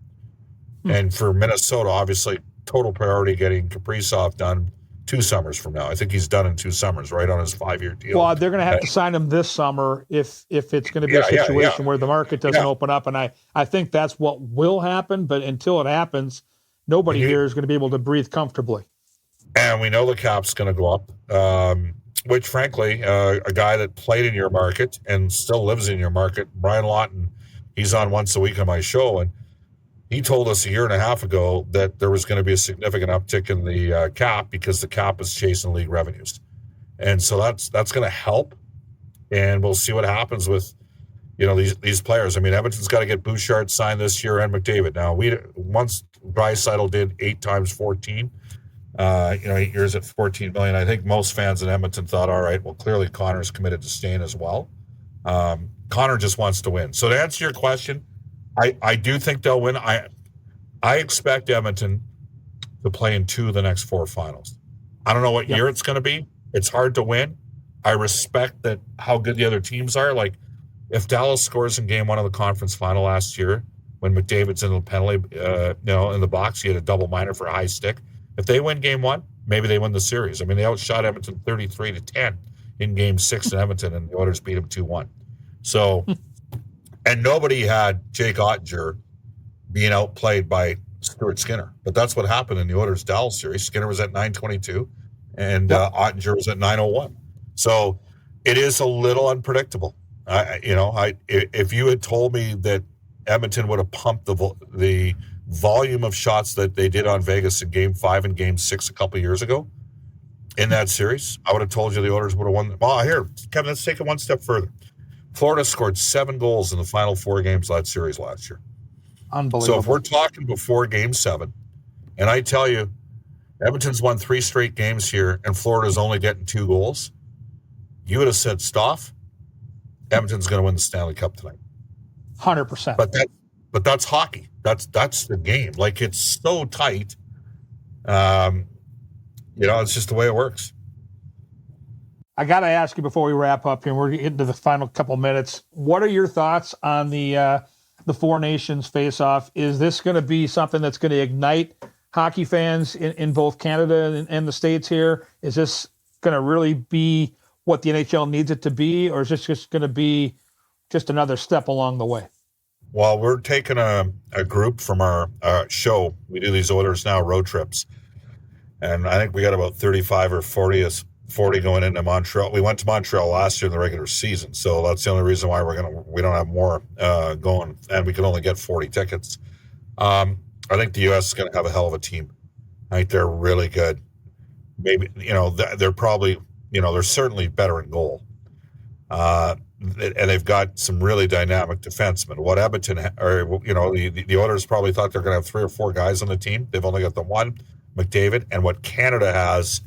And for Minnesota, obviously, total priority getting Kaprizov done 2 summers from now. I think he's done in 2 summers, right, on his 5-year deal. Well, they're going to have to sign him this summer if it's going to be a situation where the market doesn't open up. And I think that's what will happen. But until it happens, nobody here is going to be able to breathe comfortably. And we know the cap's going to go up, which, frankly, a guy that played in your market and still lives in your market, Brian Lawton, he's on once a week on my show, and he told us a year and a half ago that there was going to be a significant uptick in the cap because the cap is chasing league revenues. And so that's going to help. And we'll see what happens with, these players. I mean, Edmonton's got to get Bouchard signed this year and McDavid. Now, once Draisaitl did 8 times 14, 8 years at $14 million, I think most fans in Edmonton thought, all right, well, clearly Connor's committed to staying as well. Connor just wants to win. So to answer your question, I do think they'll win. I expect Edmonton to play in 2 of the next 4 finals. I don't know what year it's going to be. It's hard to win. I respect that how good the other teams are. Like if Dallas scores in game 1 of the conference final last year, when McDavid's in the penalty, in the box, he had a double minor for a high stick. If they win game 1, maybe they win the series. I mean, they outshot Edmonton 33-10 in game 6 in Edmonton, and the Oilers beat them 2-1. So. And nobody had Jake Ottinger being outplayed by Stuart Skinner. But that's what happened in the Oilers Dallas series. Skinner was at 922 and Ottinger was at 901. So it is a little unpredictable. If you had told me that Edmonton would have pumped the volume of shots that they did on Vegas in game 5 and game 6 a couple of years ago in that series, I would have told you the Oilers would have won. Well, here, Kevin, let's take it one step further. Florida scored 7 goals in the final 4 games of that series last year. Unbelievable. So if we're talking before game 7, and I tell you, Edmonton's won 3 straight games here, and Florida's only getting 2 goals, you would have said, Stauffer, Edmonton's going to win the Stanley Cup tonight. 100%. But that's hockey. That's the game. Like, it's so tight. It's just the way it works. I got to ask you before we wrap up here, we're getting to the final couple minutes. What are your thoughts on the 4 Nations face-off? Is this going to be something that's going to ignite hockey fans in both Canada and the States here? Is this going to really be what the NHL needs it to be, or is this just going to be just another step along the way? Well, we're taking a group from our show. We do these Oilers Now road trips. And I think we got about 35 or 40 40 going into Montreal. We went to Montreal last year in the regular season, so that's the only reason why we don't have more going, and we can only get 40 tickets. I think the U.S. is going to have a hell of a team. I think they're really good. Maybe, they're probably, they're certainly better in goal. And they've got some really dynamic defensemen. What Edmonton, the Oilers probably thought they're going to have 3 or 4 guys on the team. They've only got the one, McDavid. And what Canada has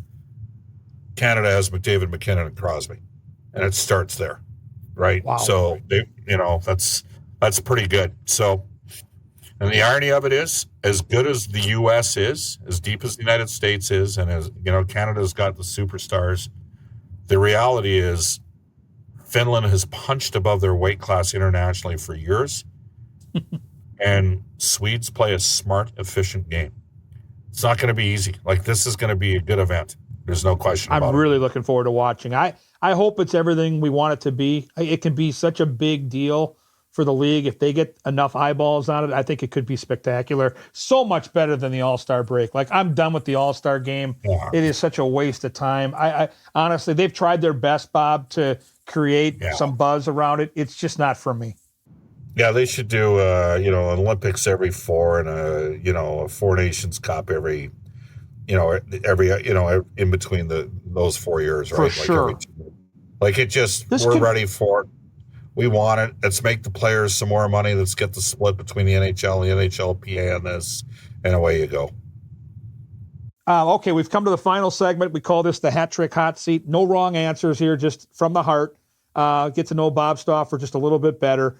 McDavid, McKinnon, and Crosby. And it starts there, right? Wow. So, that's pretty good. So, and the irony of it is, as good as the U.S. is, as deep as the United States is, and as, Canada's got the superstars, the reality is Finland has punched above their weight class internationally for years, and Swedes play a smart, efficient game. It's not going to be easy. Like, this is going to be a good event. There's no question about it. I'm really looking forward to watching. I hope it's everything we want it to be. It can be such a big deal for the league. If they get enough eyeballs on it, I think it could be spectacular. So much better than the All-Star break. Like, I'm done with the All-Star game. Yeah. It is such a waste of time. I honestly, they've tried their best, Bob, to create some buzz around it. It's just not for me. Yeah, they should do, an Olympics every 4 and a 4 Nations Cup every in between those 4 years, right? For sure. We're ready for it. We want it. Let's make the players some more money. Let's get the split between the NHL and the NHLPA on this, and away you go. Okay, we've come to the final segment. We call this the Hat Trick Hot Seat. No wrong answers here, just from the heart. Get to know Bob Stauffer just a little bit better.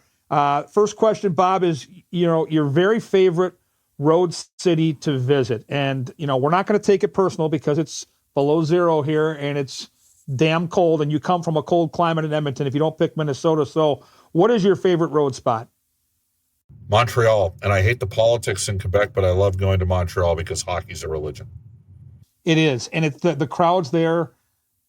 First question, Bob, is your very favorite road city to visit. And, we're not going to take it personal because it's below zero here and it's damn cold, and you come from a cold climate in Edmonton if you don't pick Minnesota. So what is your favorite road spot? Montreal. And I hate the politics in Quebec, but I love going to Montreal because hockey's a religion. It is. And it's the crowds there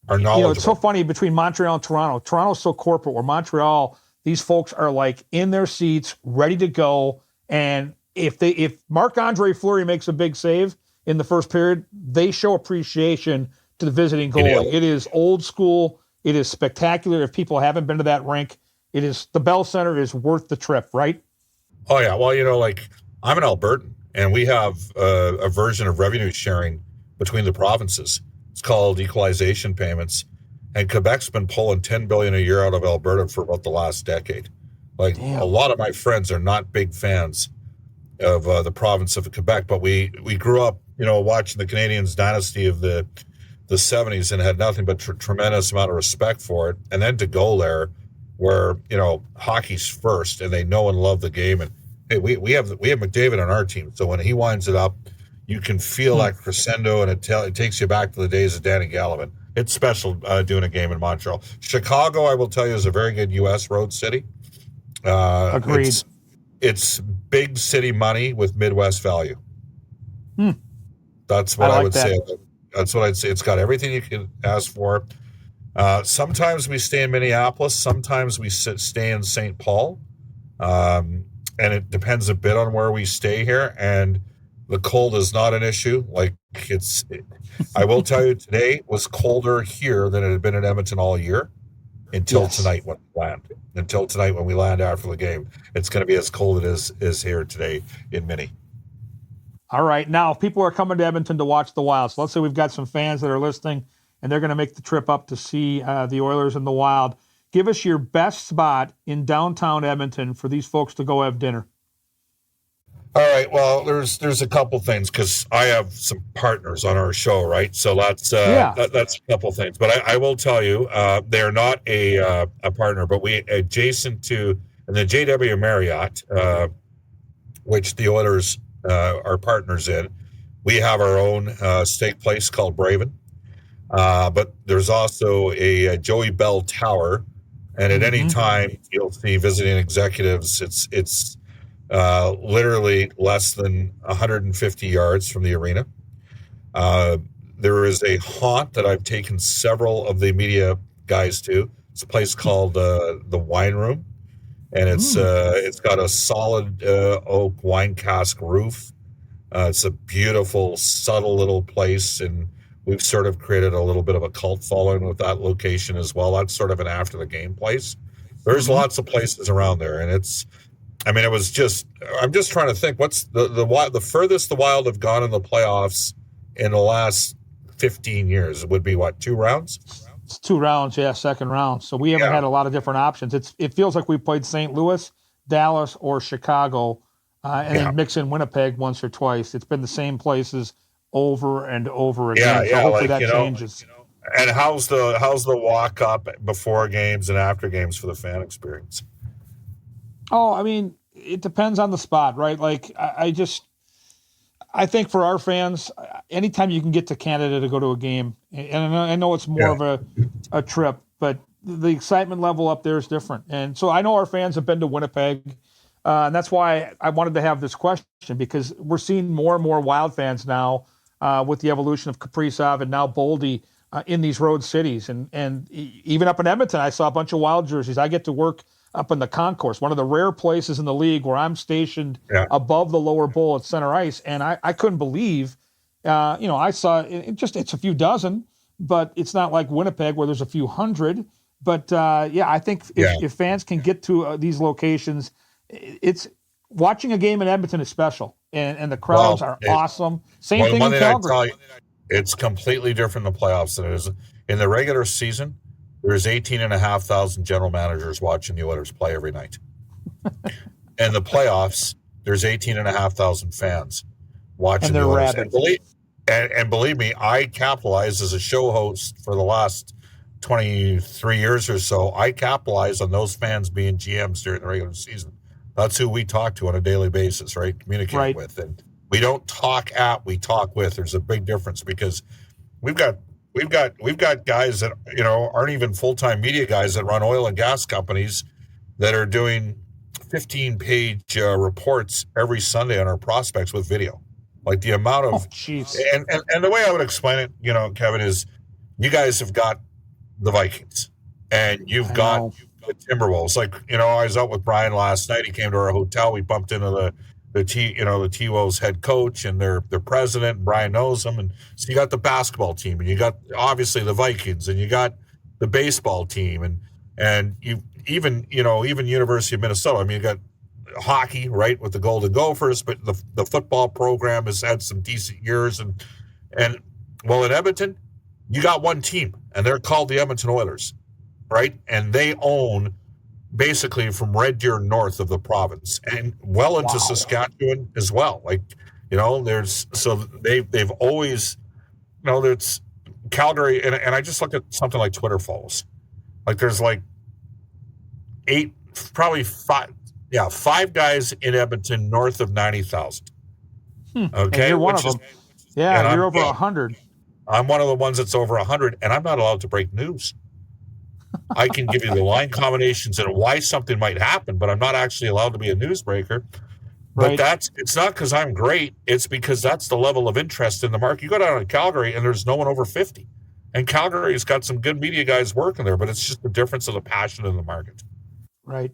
are knowledgeable. It's so funny between Montreal and Toronto. Toronto's so corporate, where Montreal, these folks are like in their seats, ready to go. And if Marc-Andre Fleury makes a big save in the first period, they show appreciation to the visiting goalie. It is old school. It is spectacular. If people haven't been to that rink, the Bell Center is worth the trip, right? Oh, yeah. Well, I'm an Albertan, and we have a version of revenue sharing between the provinces. It's called equalization payments. And Quebec's been pulling $10 billion a year out of Alberta for about the last decade. Like, a lot of my friends are not big fans of the province of Quebec, but we grew up, watching the Canadiens dynasty of the 70s and had nothing but tremendous amount of respect for it. And then to go there where, hockey's first and they know and love the game. And hey, we have McDavid on our team. So when he winds it up, you can feel that crescendo, and it takes you back to the days of Danny Gallivan. It's special doing a game in Montreal. Chicago, I will tell you, is a very good U.S. road city. Agreed. It's big city money with Midwest value. That's what I would say. That's what I'd say. It's got everything you can ask for. Sometimes we stay in Minneapolis. Sometimes we stay in St. Paul. And it depends a bit on where we stay here. And the cold is not an issue. I will tell you, today was colder here than it had been in Edmonton all year until tonight when we land. Until tonight when we land after the game. It's going to be as cold as it is here today in Minnie. All right. Now, if people are coming to Edmonton to watch the Wild, so let's say we've got some fans that are listening and they're going to make the trip up to see the Oilers and the Wild. Give us your best spot in downtown Edmonton for these folks to go have dinner. All right. Well, there's a couple things because I have some partners on our show, right? So that's a couple things. But I will tell you, they're not a partner, but we adjacent to the JW Marriott, which the Oilers are partners in. We have our own steak place called Braven, but there's also a Joey Bell Tower, and at any time you'll see visiting executives. It's literally less than 150 yards from the arena. There is a haunt that I've taken several of the media guys to. It's a place called the Wine Room, and it's got a solid oak wine cask roof. It's a beautiful, subtle little place, and we've sort of created a little bit of a cult following with that location as well. That's sort of an after the game place. There's lots of places around there, and it was just, I'm just trying to think, what's the furthest the Wild have gone in the playoffs in the last 15 years? It would be what, 2 rounds? It's 2 rounds, yeah, second round. So we haven't had a lot of different options. It feels like we played St. Louis, Dallas, or Chicago, and then mix in Winnipeg once or twice. It's been the same places over and over again. So hopefully that changes. And how's the walk up before games and after games for the fan experience? Oh, I mean, it depends on the spot, right? Like, I think for our fans, anytime you can get to Canada to go to a game, and I know it's more of a trip, but the excitement level up there is different. And so I know our fans have been to Winnipeg, and that's why I wanted to have this question, because we're seeing more and more Wild fans now with the evolution of Kaprizov and now Boldy in these road cities. And even up in Edmonton, I saw a bunch of Wild jerseys. I get to work up in the concourse, one of the rare places in the league where I'm stationed above the lower bowl at center ice. And I couldn't believe, I saw it's a few dozen, but it's not like Winnipeg where there's a few hundred. But I think if fans can get to these locations, it's watching a game in Edmonton is special, and the crowds are awesome. Same thing in Calgary. It's completely different in the playoffs than it is in the regular season. There's 18,500 general managers watching the Oilers play every night. In the playoffs, there's 18,500 fans watching the Oilers. And believe me, I capitalized as a show host for the last 23 years or so. I capitalize on those fans being GMs during the regular season. That's who we talk to on a daily basis, right? Communicate with. And we don't talk at, we talk with. There's a big difference because we've got guys that, aren't even full-time media guys that run oil and gas companies that are doing 15-page reports every Sunday on our prospects with video. Like the amount of and the way I would explain it, Kevin, is you guys have got the Vikings and you've got the Timberwolves. Like, I was out with Brian last night. He came to our hotel. We bumped into the T-Wolves head coach and their president, and Brian knows them. And so you got the basketball team, and you got obviously the Vikings, and you got the baseball team, and you even University of Minnesota. I mean, you got hockey, right, with the Golden Gophers, but the football program has had some decent years, and well, in Edmonton, you got one team, and they're called the Edmonton Oilers, right? And they own basically from Red Deer north of the province and well into Saskatchewan as well. Like, they've always, there's Calgary, and I just look at something like Twitter follows. Like there's like 5 guys in Edmonton north of 90,000. Okay. And you're one of them. Yeah, you're over 100. I'm one of the ones that's over 100, and I'm not allowed to break news. I can give you the line combinations and why something might happen, but I'm not actually allowed to be a newsbreaker. But it's not because I'm great. It's because that's the level of interest in the market. You go down to Calgary and there's no one over 50. And Calgary's got some good media guys working there, but it's just the difference of the passion in the market. Right.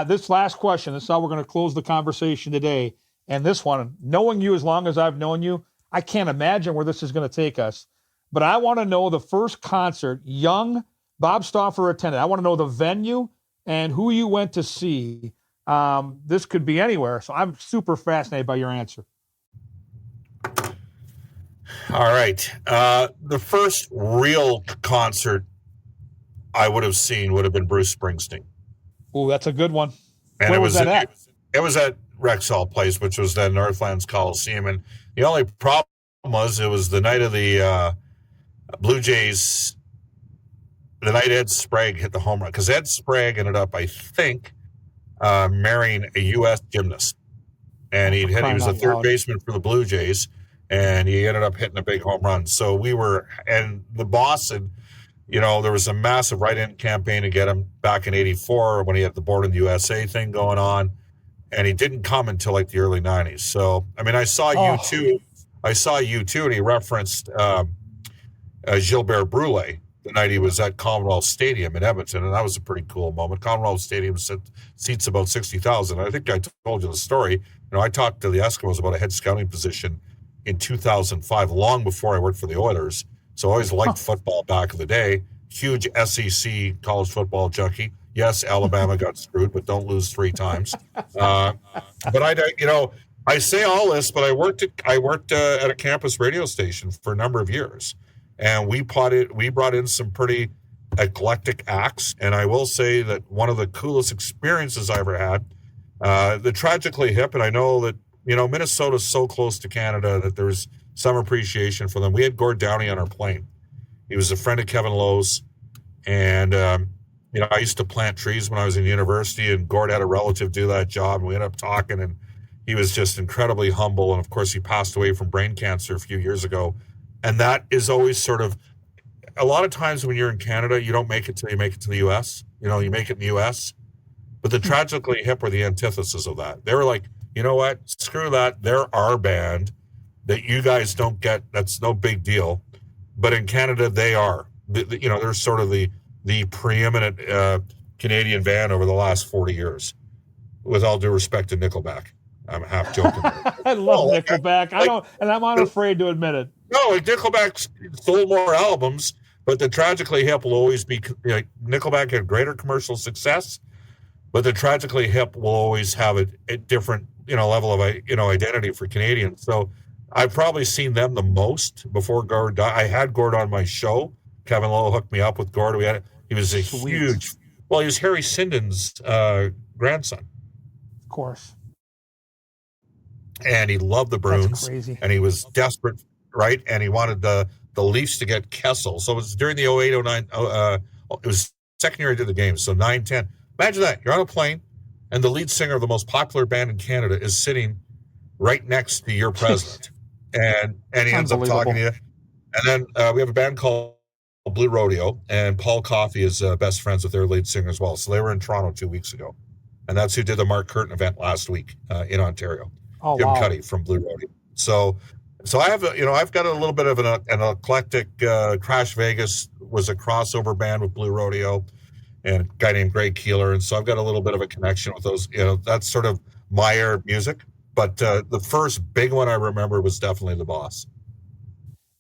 This last question, this is how we're going to close the conversation today. And this one, knowing you as long as I've known you, I can't imagine where this is going to take us. But I want to know the first concert young Bob Stauffer attended. I want to know the venue and who you went to see. This could be anywhere. So I'm super fascinated by your answer. All right. The first real concert I would have seen would have been Bruce Springsteen. Oh, that's a good one. And where was that at? It was at Rexall Place, which was then Northlands Coliseum. And the only problem was it was the night of the Blue Jays. The night Ed Sprague hit the home run, because Ed Sprague ended up, I think, marrying a U.S. gymnast, and he was a third baseman for the Blue Jays, and he ended up hitting a big home run. So and the boss had, there was a massive write-in campaign to get him back in '84 when he had the Born in the USA thing going on, and he didn't come until like the early '90s. So I mean, I saw U2, and he referenced Gilbert Brule the night he was at Commonwealth Stadium in Edmonton, and that was a pretty cool moment. Commonwealth Stadium seats about 60,000. I think I told you the story. I talked to the Eskimos about a head scouting position in 2005, long before I worked for the Oilers, So I always liked football back in the day. Huge SEC college football junkie. Yes, Alabama got screwed, but don't lose 3 times. But I say all this, but I worked at a campus radio station for a number of years, and we brought in some pretty eclectic acts. And I will say that one of the coolest experiences I ever had, the Tragically Hip, and I know that Minnesota's so close to Canada that there's some appreciation for them. We had Gord Downey on our plane. He was a friend of Kevin Lowe's, and I used to plant trees when I was in university, and Gord had a relative do that job, and we ended up talking, and he was just incredibly humble. And of course, he passed away from brain cancer a few years ago. And that is always sort of, a lot of times when you're in Canada, you don't make it till you make it to the U.S. You make it in the U.S. But the Tragically Hip were the antithesis of that. They were like, you know what? Screw that. They're our band that you guys don't get. That's no big deal. But in Canada, they are. They're sort of the preeminent Canadian band over the last 40 years. With all due respect to Nickelback. I'm half joking. I love Nickelback. And I'm unafraid to admit it. No, Nickelback sold more albums, but the Tragically Hip will always be, Nickelback had greater commercial success, but the Tragically Hip will always have a different, level of, identity for Canadians. So I've probably seen them the most before Gord died. I had Gord on my show. Kevin Lowe hooked me up with Gord. He was he was Harry Sinden's grandson. Of course. And he loved the Bruins, and he was desperate, right? And he wanted the Leafs to get Kessel. So it was during the 08-09, it was second year I did the game, so 9-10. Imagine that. You're on a plane, and the lead singer of the most popular band in Canada is sitting right next to your president. and he ends up talking to you. And then we have a band called Blue Rodeo, and Paul Coffey is best friends with their lead singer as well. So they were in Toronto 2 weeks ago. And that's who did the Mark Curtin event last week in Ontario. Oh, Jim wow. Cuddy from Blue Rodeo. So I have, I've got a little bit of an eclectic. Crash Vegas was a crossover band with Blue Rodeo, and a guy named Greg Keeler, and so I've got a little bit of a connection with those. That's sort of my era of music. But the first big one I remember was definitely The Boss.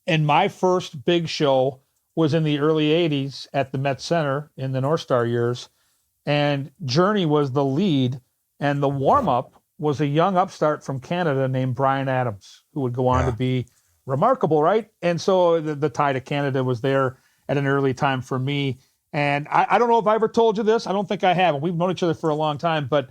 And my first big show was in the early '80s at the Met Center in the North Star years, and Journey was the lead, and the warm up was a young upstart from Canada named Bryan Adams, who would go on to be remarkable, right? And so the tie to Canada was there at an early time for me. And I don't know if I ever told you this. I don't think I have. And we've known each other for a long time. But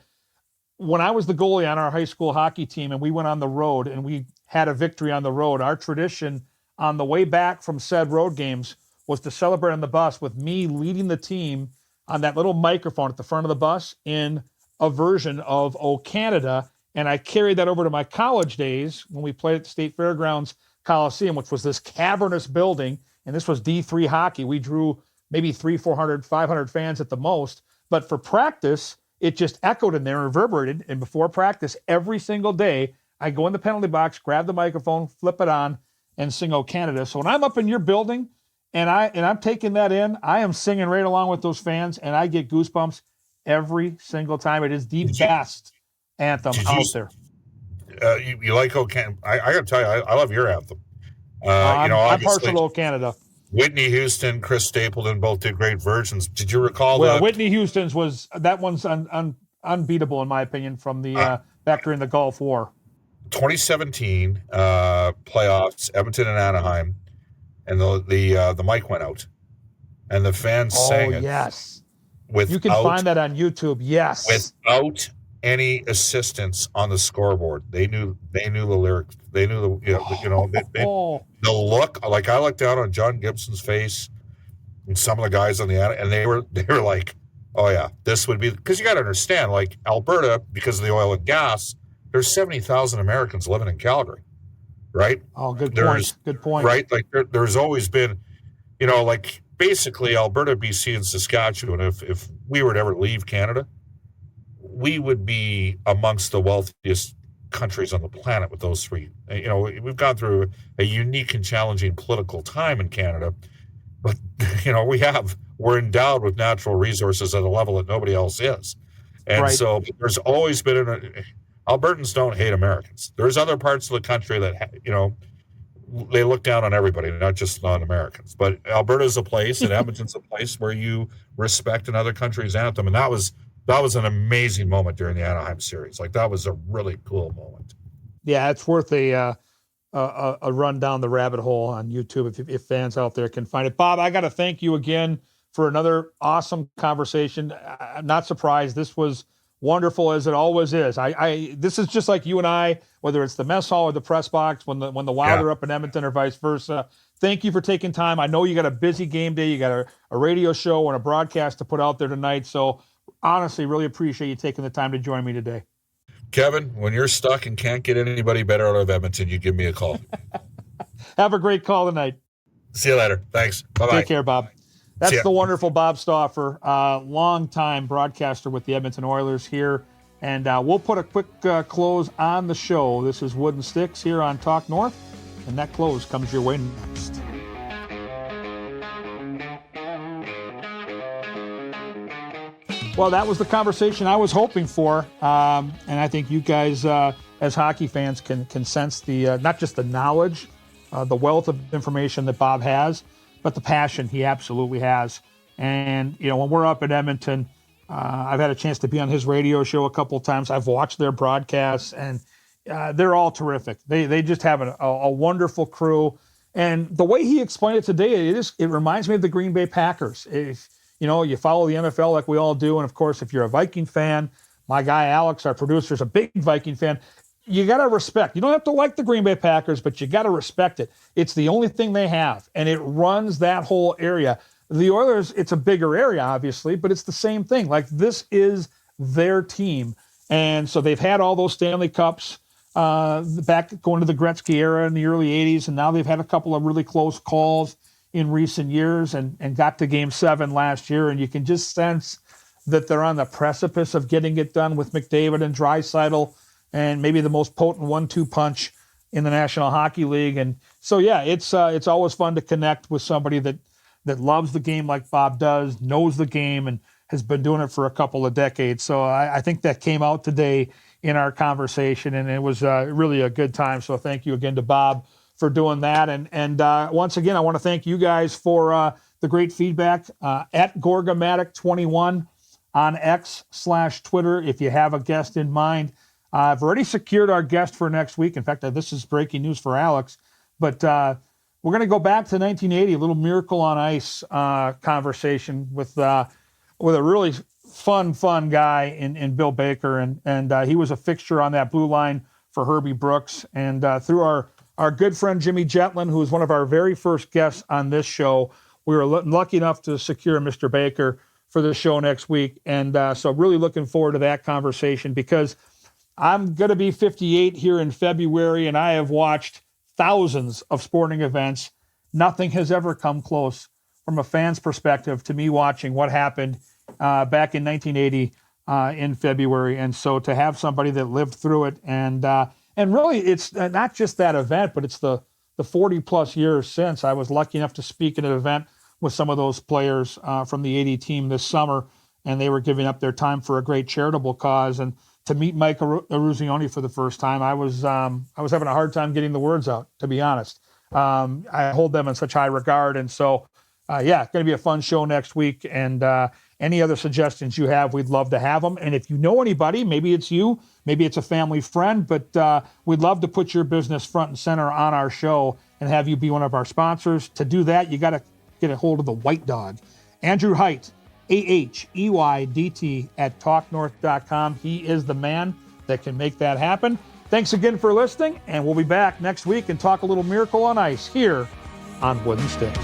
when I was the goalie on our high school hockey team and we went on the road and we had a victory on the road, our tradition on the way back from said road games was to celebrate on the bus with me leading the team on that little microphone at the front of the bus in a version of "O Canada," and I carried that over to my college days when we played at the State Fairgrounds Coliseum, which was this cavernous building, and this was D3 hockey. We drew maybe 300, 400, 500 fans at the most, but for practice, it just echoed in there and reverberated, and before practice, every single day, I go in the penalty box, grab the microphone, flip it on, and sing "O Canada." So when I'm up in your building and I'm taking that in, I am singing right along with those fans, and I get goosebumps every single time. It is the best anthem out there. You like "O Canada"? I got to tell you, I love your anthem. I'm partial to "O Canada." Whitney Houston, Chris Stapleton both did great versions. Did you recall that? Whitney Houston's that one's unbeatable in my opinion from the back during the Gulf War. 2017 playoffs, Edmonton and Anaheim, and the mic went out, and the fans sang it. Yes. You can find that on YouTube. Yes. Without any assistance on the scoreboard. They knew the lyrics. They knew the look. Like I looked down on John Gibson's face and some of the guys on the and they were like, oh yeah, this would be, because you got to understand, like Alberta, because of the oil and gas, there's 70,000 Americans living in Calgary, right? Oh, good point. Good point. Right? Like there's always been, like basically Alberta, BC, and Saskatchewan, if we were to ever leave Canada, we would be amongst the wealthiest countries on the planet with those three. We've gone through a unique and challenging political time in Canada, but we're endowed with natural resources at a level that nobody else is. And so there's always been Albertans don't hate Americans. There's other parts of the country that, they look down on everybody, not just non-Americans. But Alberta's a place, and Edmonton's a place where you respect another country's anthem, and that was an amazing moment during the Anaheim series. Like, that was a really cool moment. Yeah, it's worth a run down the rabbit hole on YouTube if fans out there can find it. Bob, I got to thank you again for another awesome conversation. I'm not surprised. This was wonderful, as it always is. This is just like you and I, whether it's the mess hall or the press box, when the Wild are up in Edmonton or vice versa. Thank you for taking time. I know you got a busy game day. You got a radio show and a broadcast to put out there tonight. So honestly, really appreciate you taking the time to join me today. Kevin, when you're stuck and can't get anybody better out of Edmonton, you give me a call. Have a great call tonight. See you later. Thanks. Bye-bye. Take care, Bob. That's the wonderful Bob Stauffer, longtime broadcaster with the Edmonton Oilers here. And we'll put a quick close on the show. This is Wooden Sticks here on Talk North, and that close comes your way next. Well, that was the conversation I was hoping for, and I think you guys, as hockey fans, can sense the not just the knowledge, the wealth of information that Bob has, but the passion he absolutely has. And, when we're up in Edmonton, I've had a chance to be on his radio show a couple of times. I've watched their broadcasts, and they're all terrific. They just have a wonderful crew. And the way he explained it today, it reminds me of the Green Bay Packers. If you follow the NFL like we all do, and of course, if you're a Viking fan, my guy Alex, our producer, is a big Viking fan. You got to respect. You don't have to like the Green Bay Packers, but you got to respect it. It's the only thing they have, and it runs that whole area. The Oilers, it's a bigger area, obviously, but it's the same thing. Like, this is their team. And so they've had all those Stanley Cups back going to the Gretzky era in the early 80s, and now they've had a couple of really close calls in recent years and got to Game 7 last year, and you can just sense that they're on the precipice of getting it done with McDavid and Draisaitl, and maybe the most potent 1-2 punch in the National Hockey League. And so, yeah, it's always fun to connect with somebody that loves the game like Bob does, knows the game, and has been doing it for a couple of decades. So I think that came out today in our conversation, and it was really a good time. So thank you again to Bob for doing that. And once again, I want to thank you guys for the great feedback at Gorgamatic21 on X/Twitter. If you have a guest in mind, I've already secured our guest for next week. In fact, this is breaking news for Alex, but we're going to go back to 1980, a little Miracle on Ice conversation with a really fun guy in Bill Baker, and he was a fixture on that blue line for Herbie Brooks. And through our good friend Jimmy Jetlin, who was one of our very first guests on this show, we were lucky enough to secure Mr. Baker for the show next week. And so really looking forward to that conversation, because I'm going to be 58 here in February, and I have watched thousands of sporting events. Nothing has ever come close from a fan's perspective to me watching what happened back in 1980 in February. And so to have somebody that lived through it, and really it's not just that event, but it's the 40 plus years since. I was lucky enough to speak at an event with some of those players from the 80 team this summer, and they were giving up their time for a great charitable cause. And to meet Mike Eruzione for the first time, I was having a hard time getting the words out, to be honest. I hold them in such high regard. And so, going to be a fun show next week. And any other suggestions you have, we'd love to have them. And if you know anybody, maybe it's you, maybe it's a family friend, but we'd love to put your business front and center on our show and have you be one of our sponsors. To do that, you got to get a hold of the White Dog. Andrew Height, AHEYDT at talknorth.com. He is the man that can make that happen. Thanks again for listening, and we'll be back next week and talk a little Miracle on Ice here on Wooden Sticks.